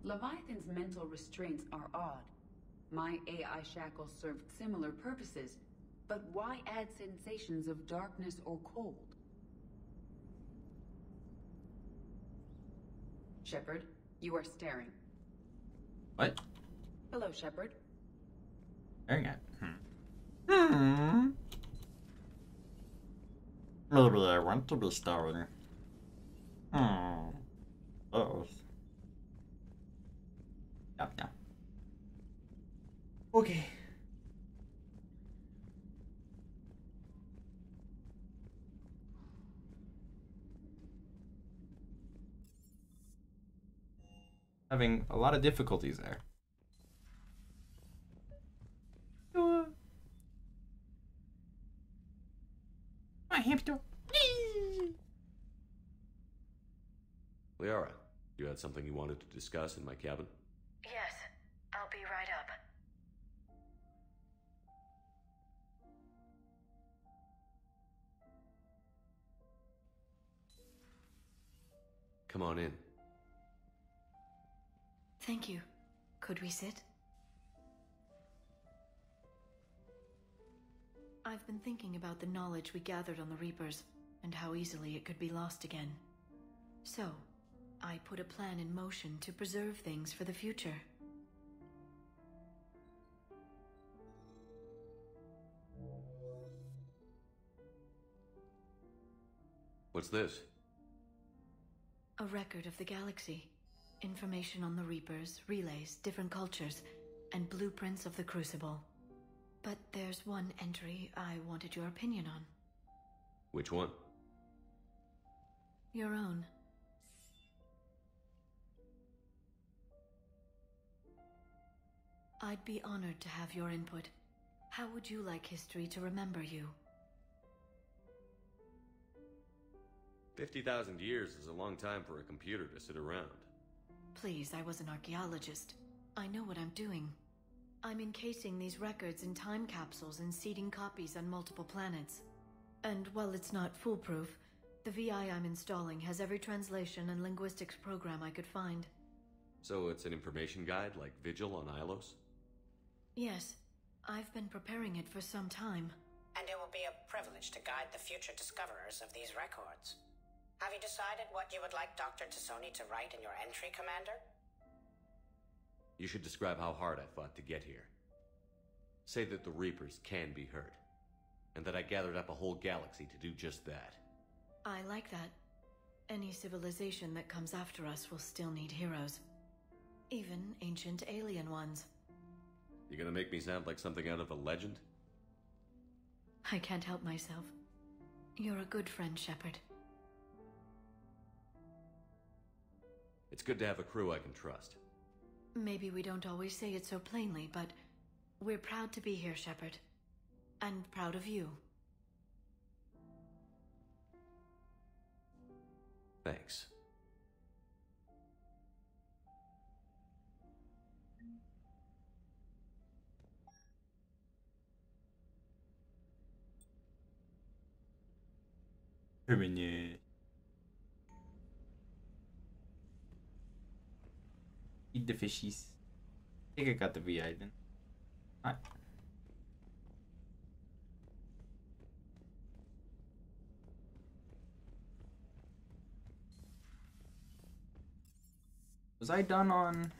Leviathan's mental restraints are odd. My AI shackles served similar purposes, but why add sensations of darkness or cold? Shepard, you are staring. What? Hello, Shepard. Staring at? Maybe I want to be staring. Oh. Yeah. Okay. Having a lot of difficulties there. My hamster. Liara, you had something you wanted to discuss in my cabin? Yes, I'll be right up. Come on in. Thank you. Could we sit? I've been thinking about the knowledge we gathered on the Reapers, and how easily it could be lost again. So, I put a plan in motion to preserve things for the future. What's this? A record of the galaxy. Information on the Reapers, relays, different cultures, and blueprints of the Crucible. But there's one entry I wanted your opinion on. Which one? Your own. I'd be honored to have your input. How would you like history to remember you? 50,000 years is a long time for a computer to sit around. Please, I was an archaeologist. I know what I'm doing. I'm encasing these records in time capsules and seeding copies on multiple planets. And while it's not foolproof, the VI I'm installing has every translation and linguistics program I could find. So it's an information guide like Vigil on Ilos? Yes, I've been preparing it for some time. And it will be a privilege to guide the future discoverers of these records. Have you decided what you would like Dr. Tassoni to write in your entry, Commander? You should describe how hard I fought to get here. Say that the Reapers can be hurt, and that I gathered up a whole galaxy to do just that. I like that. Any civilization that comes after us will still need heroes. Even ancient alien ones. You gonna make me sound like something out of a legend? I can't help myself. You're a good friend, Shepard. It's good to have a crew I can trust. Maybe we don't always say it so plainly, but we're proud to be here, Shepard. And proud of you. Thanks. Terminé. Eat the fishies. I think I got the VI then. Alright. Was I done on...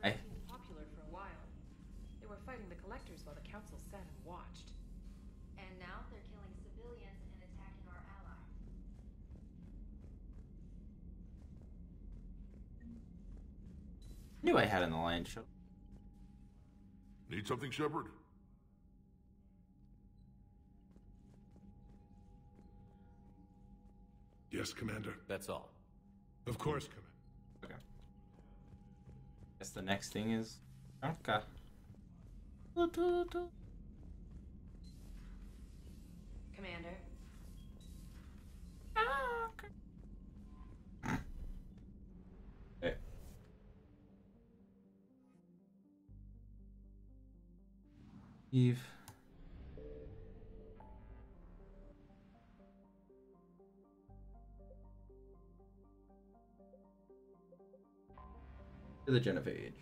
Cerberus seemed popular for a while. They were fighting the Collectors while the Council sat and watched. And now they're killing civilians and attacking our allies. Knew I had an alliance show. Need something, Shepard? Yes, Commander. That's all. Of course, Commander. Okay. Guess the next thing is Tuchanka. Commander. Okay. Eve. To the Genophage.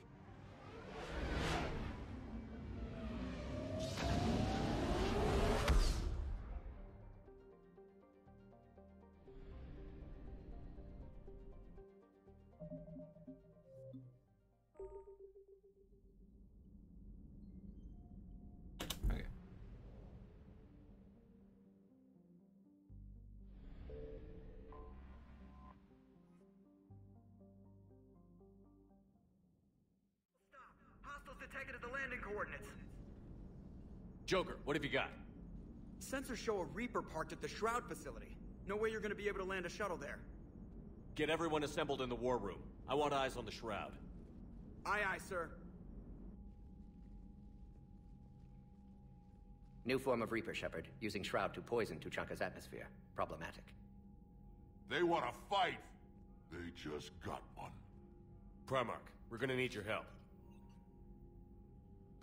Okay. Hostiles detected at the landing coordinates. Joker, what have you got? Sensors show a Reaper parked at the Shroud facility. No way you're gonna be able to land a shuttle there. Get everyone assembled in the war room. I want eyes on the Shroud. Aye, aye, sir. New form of Reaper, Shepard, using Shroud to poison Tuchanka's atmosphere. Problematic. They want to fight! They just got one. Primarch, we're gonna need your help.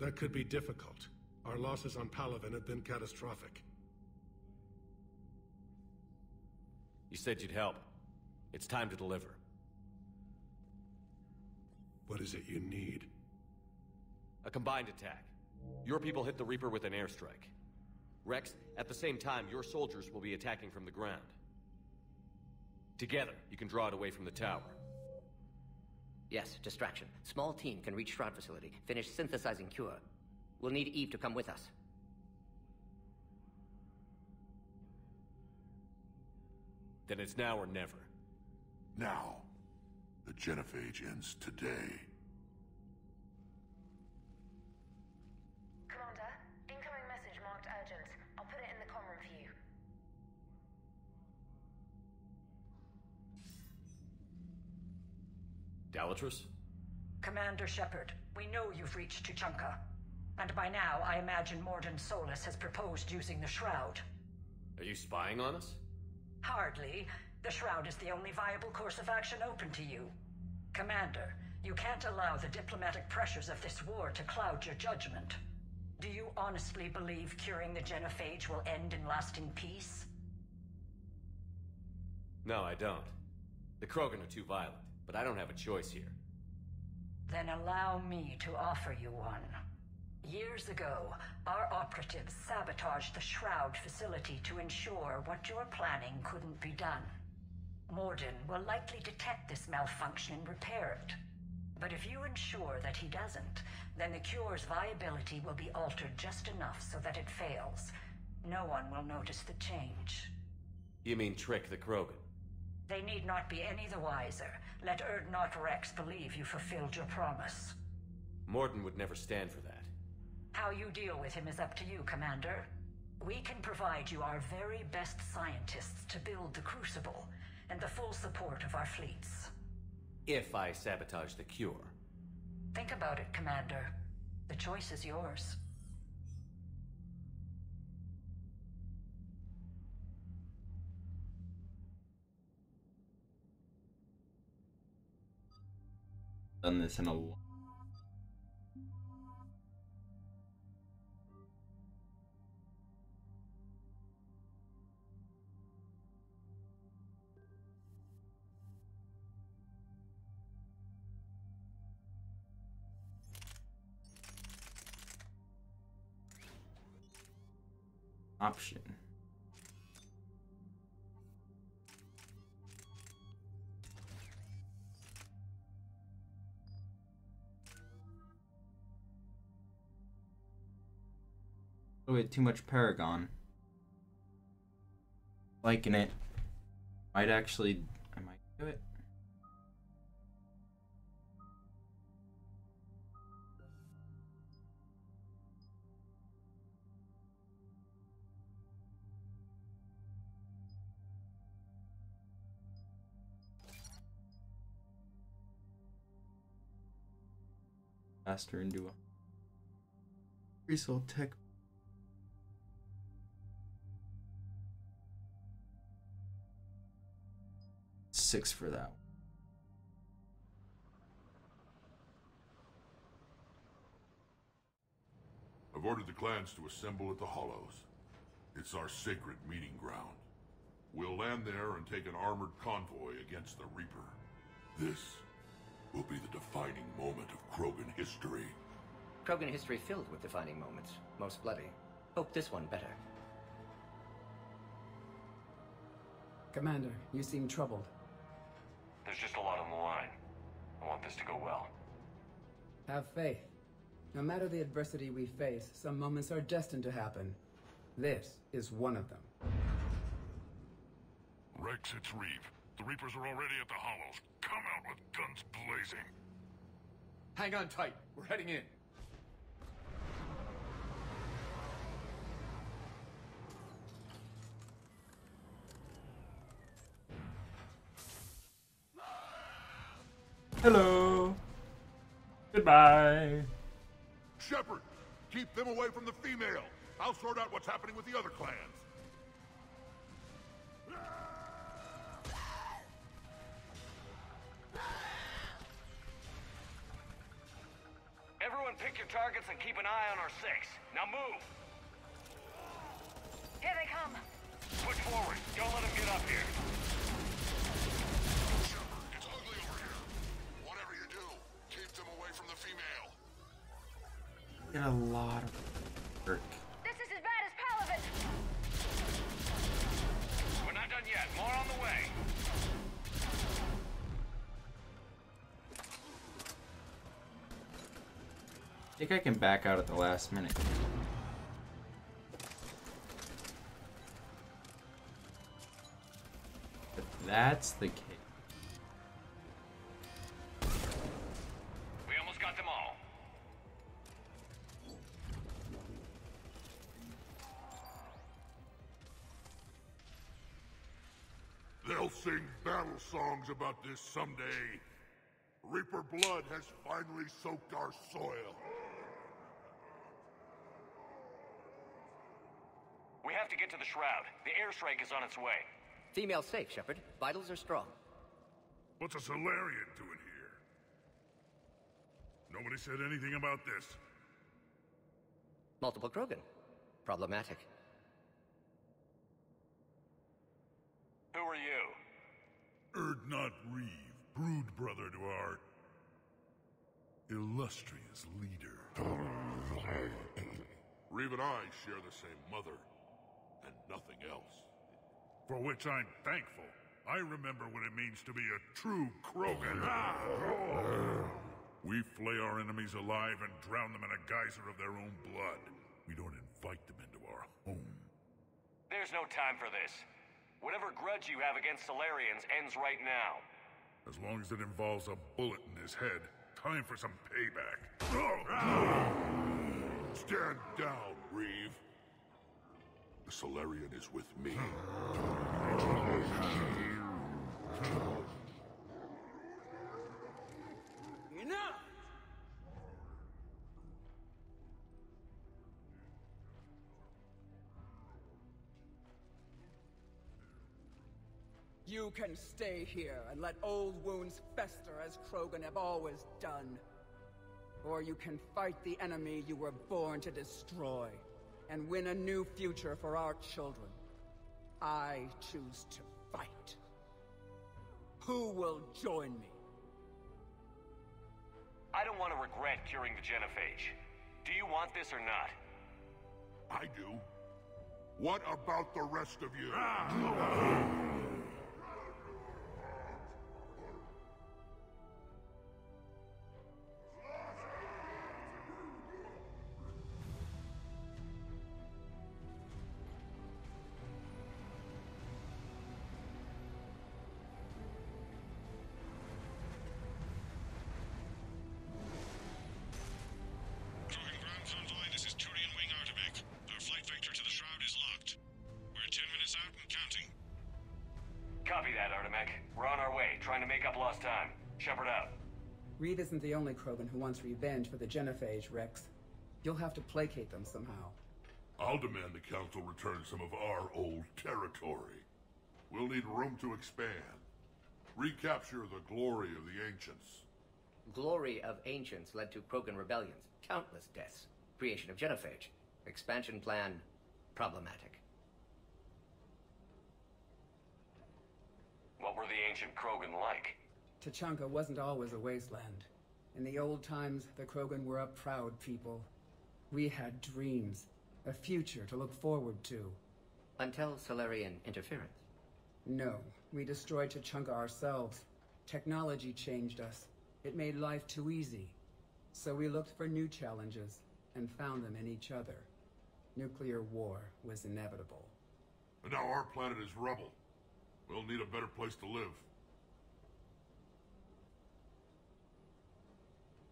That could be difficult. Our losses on Palaven have been catastrophic. You said you'd help. It's time to deliver. What is it you need? A combined attack. Your people hit the Reaper with an airstrike. Rex, at the same time, your soldiers will be attacking from the ground. Together, you can draw it away from the tower. Yes, distraction. Small team can reach Shroud facility, finish synthesizing cure. We'll need Eve to come with us. Then it's now or never. Now. The genophage ends today. Commander, incoming message marked urgent. I'll put it in the comm room for you. Dalatrus? Commander Shepard, we know you've reached Tuchanka. And by now, I imagine Morden Solus has proposed using the Shroud. Are you spying on us? Hardly. The Shroud is the only viable course of action open to you. Commander, you can't allow the diplomatic pressures of this war to cloud your judgment. Do you honestly believe curing the genophage will end in lasting peace? No, I don't. The Krogan are too violent, but I don't have a choice here. Then allow me to offer you one. Years ago, our operatives sabotaged the Shroud facility to ensure what you're planning couldn't be done. Morden will likely detect this malfunction and repair it. But if you ensure that he doesn't, then the cure's viability will be altered just enough so that it fails. No one will notice the change. You mean trick the Krogan? They need not be any the wiser. Let Urdnot Rex believe you fulfilled your promise. Morden would never stand for that. How you deal with him is up to you, Commander. We can provide you our very best scientists to build the Crucible, and the full support of our fleets. If I sabotage the cure. Think about it, Commander. The choice is yours. Done this in a lot. Option. Oh, wait, too much Paragon. Liking it. I might do it. Faster into a Result Tech. $6 for that. I've ordered the clans to assemble at the Hollows. It's our sacred meeting ground. We'll land there and take an armored convoy against the Reaper. This will be the defining moment of Krogan history. Krogan history filled with defining moments. Most bloody. Hope this one better. Commander, you seem troubled. There's just a lot on the line. I want this to go well. Have faith. No matter the adversity we face, some moments are destined to happen. This is one of them. Rex, it's Reeve. The Reapers are already at the Hollows. Come out with guns blazing. Hang on tight. We're heading in. Hello. Goodbye. Shepard, keep them away from the female. I'll sort out what's happening with the other clans. Everyone pick your targets and keep an eye on our 6. Now move! Here they come! Push forward. Don't let them get up here. Shepard, it's ugly over here. Whatever you do, keep them away from the female. Get a lot of work. This is as bad as Palaven! We're not done yet. More on the way. I think I can back out at the last minute. If that's the case. We almost got them all. They'll sing battle songs about this someday. Reaper blood has finally soaked our soil. We have to get to the Shroud. The airstrike is on its way. Female safe, Shepard. Vitals are strong. What's a Salarian doing here? Nobody said anything about this. Multiple Krogan. Problematic. Who are you? Erdnot Reeve, brood brother to our illustrious leader. Reeve and I share the same mother, and nothing else. For which I'm thankful. I remember what it means to be a true Krogan. We flay our enemies alive and drown them in a geyser of their own blood. We don't invite them into our home. There's no time for this. Whatever grudge you have against Salarians ends right now. As long as it involves a bullet in his head, time for some payback. Stand down, Reeve. The Salarian is with me. Enough! You can stay here and let old wounds fester as Krogan have always done. Or you can fight the enemy you were born to destroy, and win a new future for our children. I choose to fight. Who will join me? I don't want to regret curing the genophage. Do you want this or not? I do. What about the rest of you? Convoy, this is Turian Wing Artivac. Our flight vector to the Shroud is locked. We're 10 minutes out and counting. Copy that, Artemek. We're on our way, trying to make up lost time. Shepard out. Reeve isn't the only Krogan who wants revenge for the genophage, Rex. You'll have to placate them somehow. I'll demand the Council return some of our old territory. We'll need room to expand. Recapture the glory of the Ancients. Glory of Ancients led to Krogan rebellions. Countless deaths. Creation of genophage. Expansion plan, problematic. What were the ancient Krogan like? Tuchanka wasn't always a wasteland. In the old times, the Krogan were a proud people. We had dreams, a future to look forward to. Until Salarian interference. No, we destroyed Tuchanka ourselves. Technology changed us. It made life too easy. So we looked for new challenges, and found them in each other. Nuclear war was inevitable. And now our planet is rubble. We'll need a better place to live.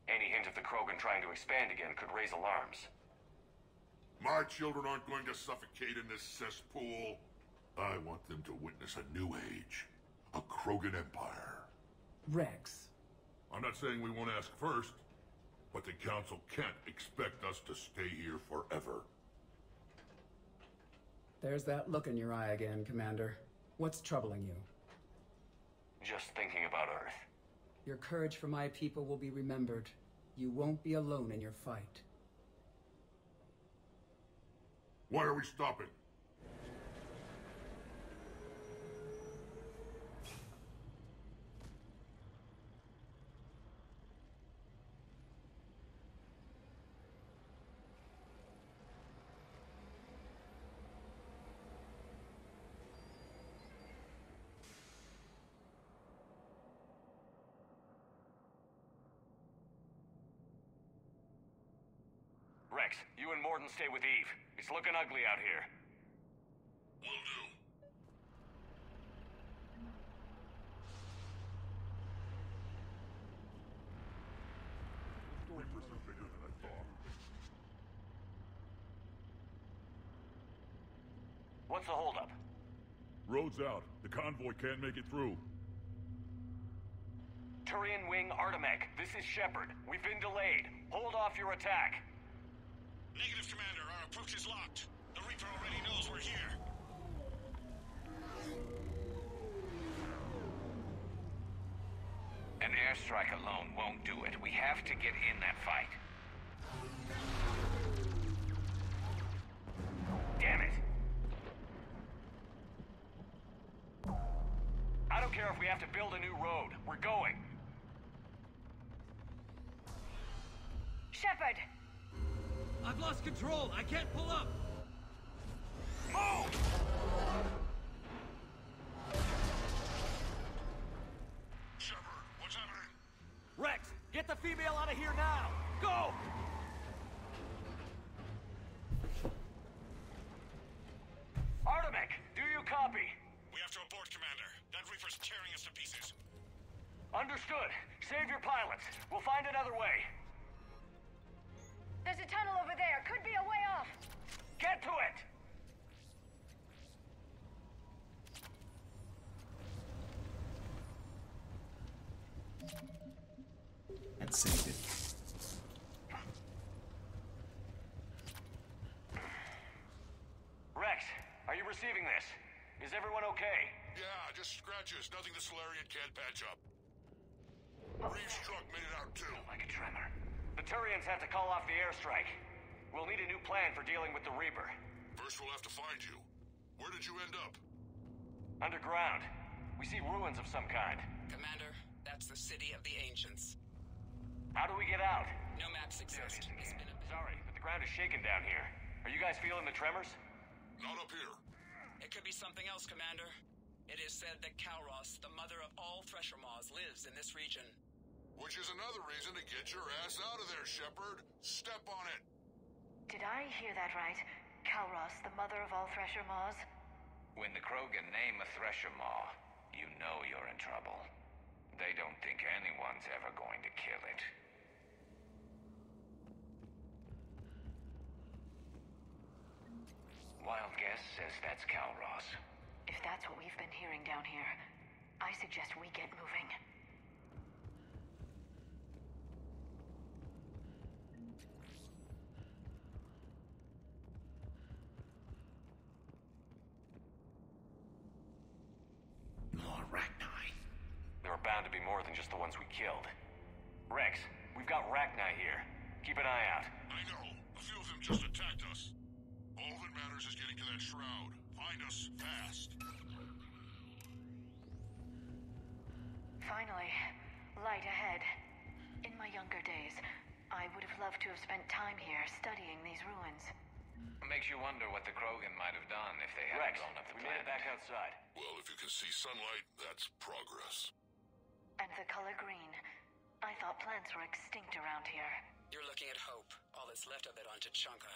Any hint of the Krogan trying to expand again could raise alarms. My children aren't going to suffocate in this cesspool. I want them to witness a new age. A Krogan empire. Rex. I'm not saying we won't ask first, but the Council can't expect us to stay here forever. There's that look in your eye again, Commander. What's troubling you? Just thinking about Earth. Your courage for my people will be remembered. You won't be alone in your fight. Why are we stopping? Rex, you and Morden stay with Eve. It's looking ugly out here. Will do. Reapers are bigger than I thought. What's the holdup? Road's out. The convoy can't make it through. Turian Wing Artemech, this is Shepard. We've been delayed. Hold off your attack. Negative, Commander. Our approach is locked. The Reaper already knows we're here. An airstrike alone won't do it. We have to get in that fight. Damn it. I don't care if we have to build a new road. We're going. Shepard! I've lost control. I can't pull up. Move! Shepard, what's happening? Rex, get the female out of here now. Go! Artemech, do you copy? We have to abort, Commander. That Reaper's tearing us to pieces. Understood. Save your pilots. We'll find another way. There's a tunnel over there. Could be a way off. Get to it! And saved it. Rex, are you receiving this? Is everyone okay? Yeah, just scratches. Nothing the Salarian can't patch up. Reeves' truck made it out too. Like a tremor. The Turians had to call off the airstrike. We'll need a new plan for dealing with the Reaper. First we'll have to find you. Where did you end up? Underground. We see ruins of some kind. Commander, that's the city of the ancients. How do we get out? No maps exist. It's been a bit. Sorry, but the ground is shaking down here. Are you guys feeling the tremors? Not up here. It could be something else, Commander. It is said that Kalros, the mother of all Thresher Maws, lives in this region. Which is another reason to get your ass out of there, Shepard. Step on it. Did I hear that right? Kalros, the mother of all Thresher Maws? When the Krogan name a Thresher Maw, you know you're in trouble. They don't think anyone's ever going to kill it. Wild guess says that's Kalros. If that's what we've been hearing down here, I suggest we get moving. More Rachni. There are bound to be more than just the ones we killed. Rex, we've got Rachni here. Keep an eye out. I know. A few of them just attacked us. All that matters is getting to that shroud. Find us fast. Finally, light ahead. In my younger days, I would have loved to have spent time here studying these ruins. Makes you wonder what the Krogan might have done if they hadn't Rex, blown up the we made planet. it back outside. Well, if you can see sunlight, that's progress. And the color green. I thought plants were extinct around here. You're looking at hope, all that's left of it on Tuchanka.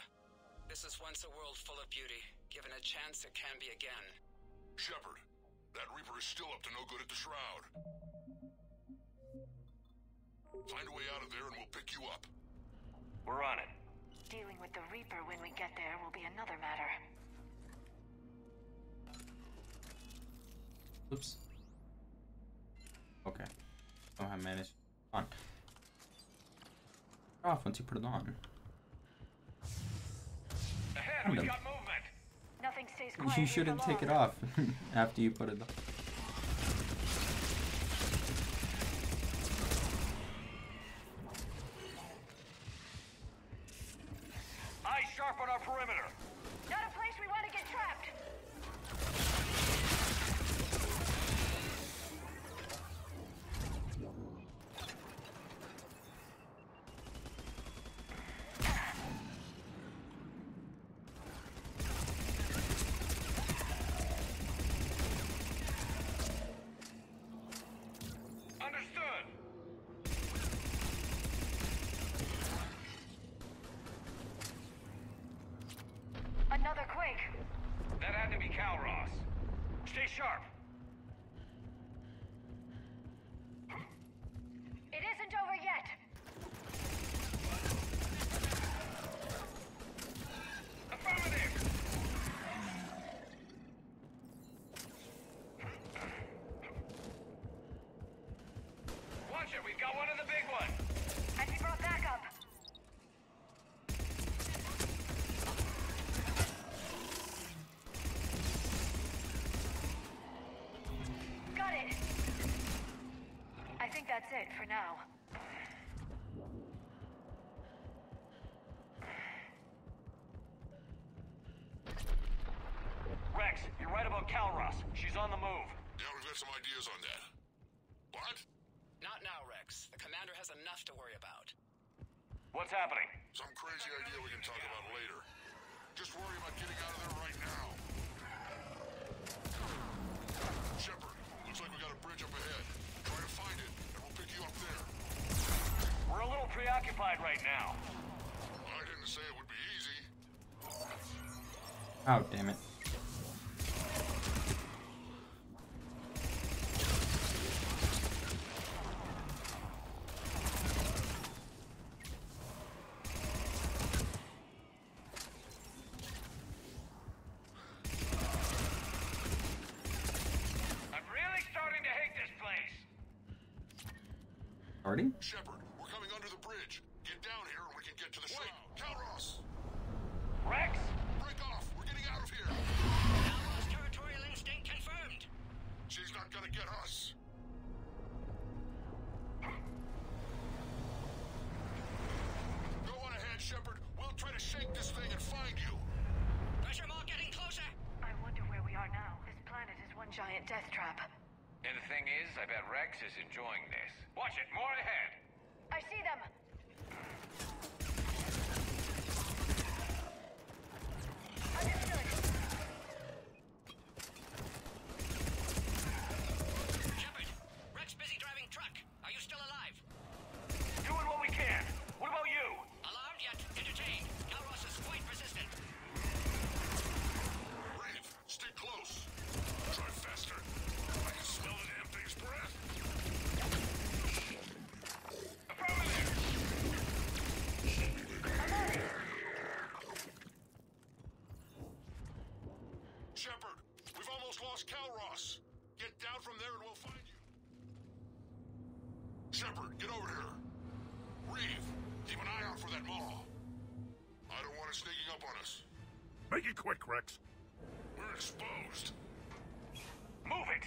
This is once a world full of beauty. Given a chance, it can be again. Shepard, that Reaper is still up to no good at the shroud. Find a way out of there and we'll pick you up. We're on it. Dealing with the Reaper when we get there will be another matter. Oops. Okay. Somehow managed On. Off once you put it on. Ahead, we've got movement. Nothing stays quiet. You shouldn't take it off after you put it on. Eyes sharp on our perimeter. Not a place we want to get trapped. Understood. Another quake. That had to be Calros. Stay sharp. It isn't over yet. Affirmative. Watch it, we've got one of the big ones. And we brought backup. Got it. I think that's it for now. Rex, you're right about Calros. She's on the move. Yeah, we've got some ideas on that. What? Not now, Rex. The commander has enough to worry about. What's happening? Some crazy idea we can talk about later. Just worry about getting out of there right now. Shepard, looks like we got a bridge up ahead. Try to find it, and we'll pick you up there. We're a little preoccupied right now. I didn't say it would be easy. Oh, damn it. I'm really starting to hate this place. Already? Shepard, we're coming under the bridge. Get down here and we can get to the shroud. Calros! Rex? Break off! We're getting out of here! Calros territorial instinct confirmed. She's not gonna get us. Go on ahead, Shepard. We'll try to shake this thing and find you. Pressure mark getting closer. I wonder where we are now. This planet is one giant death trap. And the thing is, I bet Rex is enjoying this. Watch it, more ahead. I see them. Understood. Shepard, Rex busy driving truck. Are you still alive? Doing what we can. What about you? Alarmed yet entertained. Calros is quite persistent. Reeve, stick close. Try faster. I can smell the damn thing's breath. Affirmative. Shepard, we've almost lost Calros. Get down from there and we'll find you. Shepard, get over here. Reeve, keep an eye out for that maw. I don't want it sneaking up on us. Make it quick, Rex. We're exposed. Move it.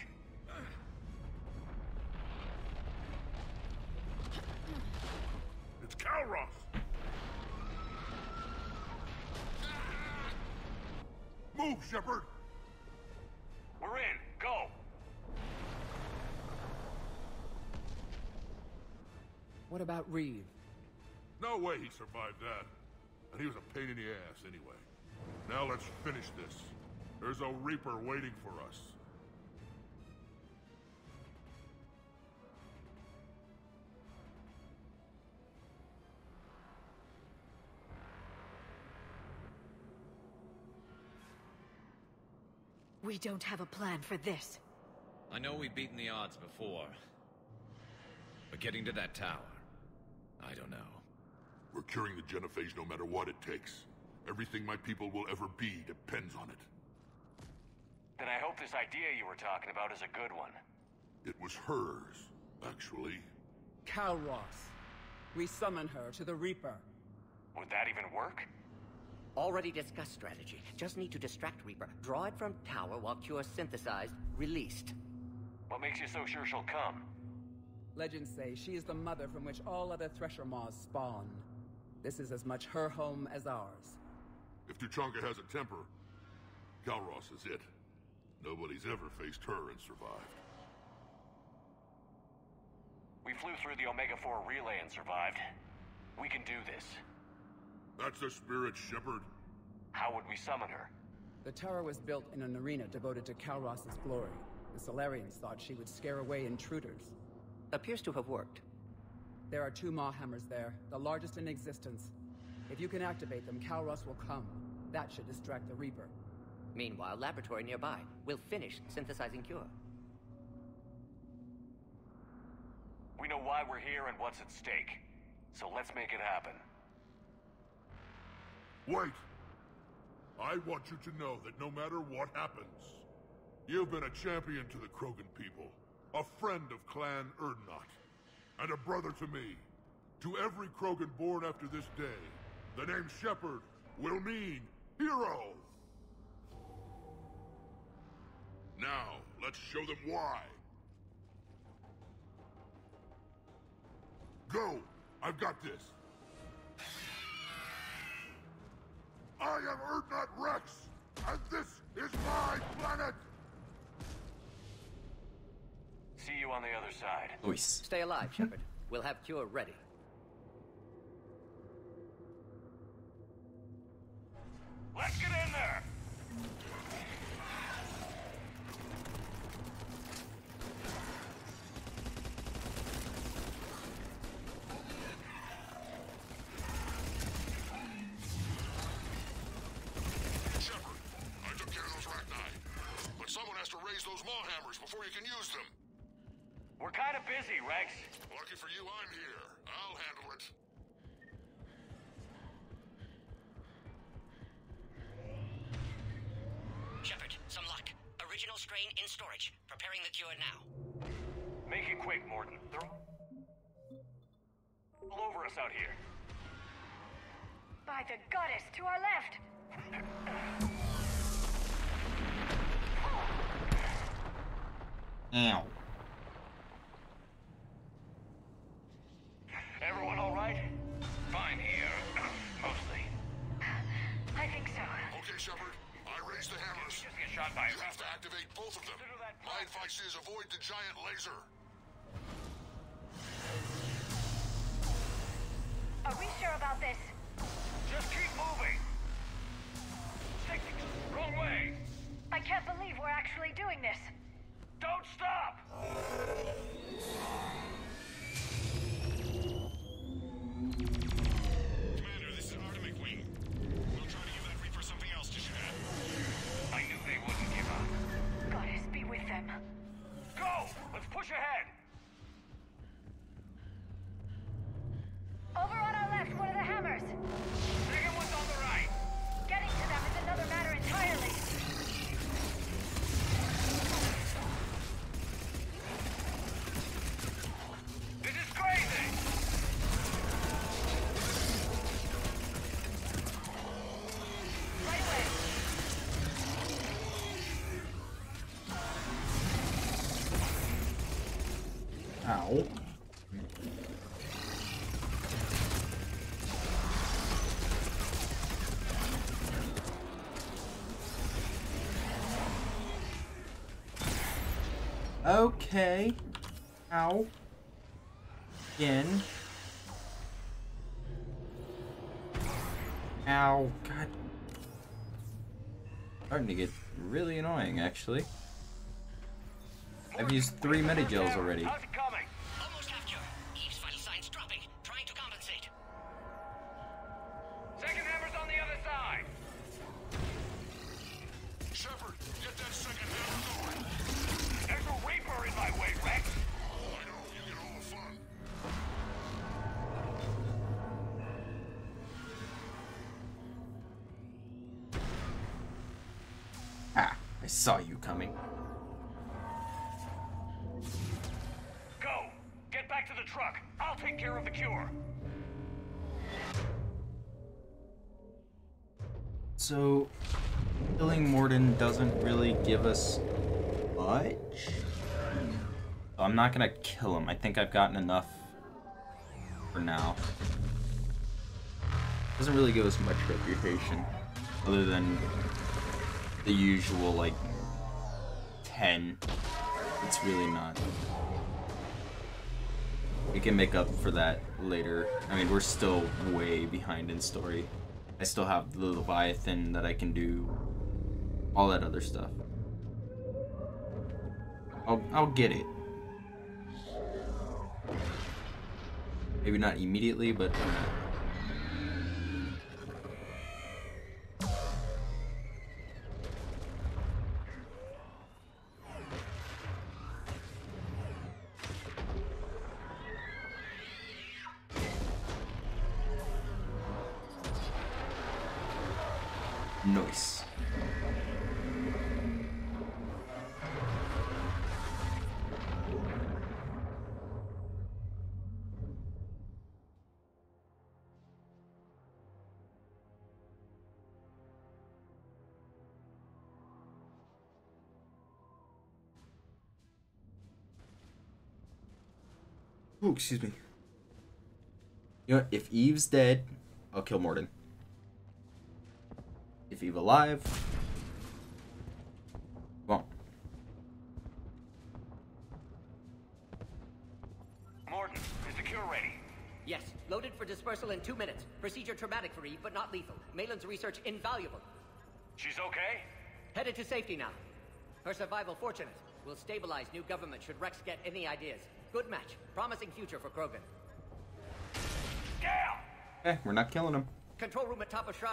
It's Calros. Move, Shepard. We're in. Go. What about Reeve? No way he survived that. And he was a pain in the ass anyway. Now let's finish this. There's a Reaper waiting for us. We don't have a plan for this. I know we've beaten the odds before. But getting to that tower, I don't know. We're curing the genophage no matter what it takes. Everything my people will ever be depends on it. Then I hope this idea you were talking about is a good one. It was hers, actually. Calros. We summon her to the Reaper. Would that even work? Already discussed strategy. Just need to distract Reaper. Draw it from tower while Cure's synthesized, released. What makes you so sure she'll come? Legends say she is the mother from which all other Thresher Maws spawn. This is as much her home as ours. If Tuchanka has a temper, Calros is it. Nobody's ever faced her and survived. We flew through the Omega-4 relay and survived. We can do this. That's the spirit, Shepard. How would we summon her? The tower was built in an arena devoted to Calros' glory. The Salarians thought she would scare away intruders. Appears to have worked. There are 2 Maw hammers there, the largest in existence. If you can activate them, Calros will come. That should distract the Reaper. Meanwhile, laboratory nearby. We'll finish synthesizing Cure. We know why we're here and what's at stake. So let's make it happen. Wait! I want you to know that no matter what happens, you've been a champion to the Krogan people, a friend of Clan Erdnot, and a brother to me. To every Krogan born after this day, the name Shepard will mean hero! Now, let's show them why. Go! I've got this. I am Erdnot Rex, and this is my planet! See you on the other side. Luis. Stay alive, Shepard. We'll have Cure ready. Let's get in there! Shepard, I took care of those Rachni. But someone has to raise those Maw hammers before you can use them. We're kind of busy, Rex. Lucky for you, I'm here. I'll handle it. Shepard, some luck. Original strain in storage. Preparing the cure now. Make it quick, Mordin. They're all over us out here. By the goddess, to our left! Ow. Everyone all right? Fine here. Mostly. I think so. Okay, Shepard. I raised the hammers. Just get shot by You have to activate both of them. My advice is avoid the giant laser. Are we sure about this? Just keep moving. Stick wrong way. I can't believe we're actually doing this. Don't stop. Commander, this is Artemic Wing. We'll try to give that Reaper something else to shoot at. I knew they wouldn't give up. Goddess be with them. Go! Let's push ahead. Over on our left, one of the hammers. Second one's on the right. Getting to them is another matter entirely. This is crazy. Right away. Ow. Okay. Ow. Again. Ow. God. Starting to get really annoying, actually. I've used 3 medi-gels already. How's it coming? Almost have cure. Eve's vital signs dropping. Trying to compensate. Second hammer's on the other side. Shepard, get that second hammer going. There's a Reaper in my way, Rex. I know, you get all the fun. Ah, I saw you coming. Go. Get back to the the truck. I'll take care of the cure. So, killing Morden doesn't really give us much. So I'm not gonna kill him. I think I've gotten enough for now. Doesn't really give us much reputation, other than the usual, like, 10. It's really not. We can make up for that later. I mean, we're still way behind in story. I still have the Leviathan that I can do all that other stuff. I'll get it. Maybe not immediately, but nice. Ooh, excuse me. You know what? If Eve's dead, I'll kill Morden. If Eve alive, won't. Morden, is the cure ready? Yes, loaded for dispersal in 2 minutes. Procedure traumatic for Eve, but not lethal. Malin's research invaluable. She's okay? Headed to safety now. Her survival fortunate. Will stabilize new government should Rex get any ideas. Good match. Promising future for Krogan. Gale! Eh, we're not killing him. Control room at top of shroud.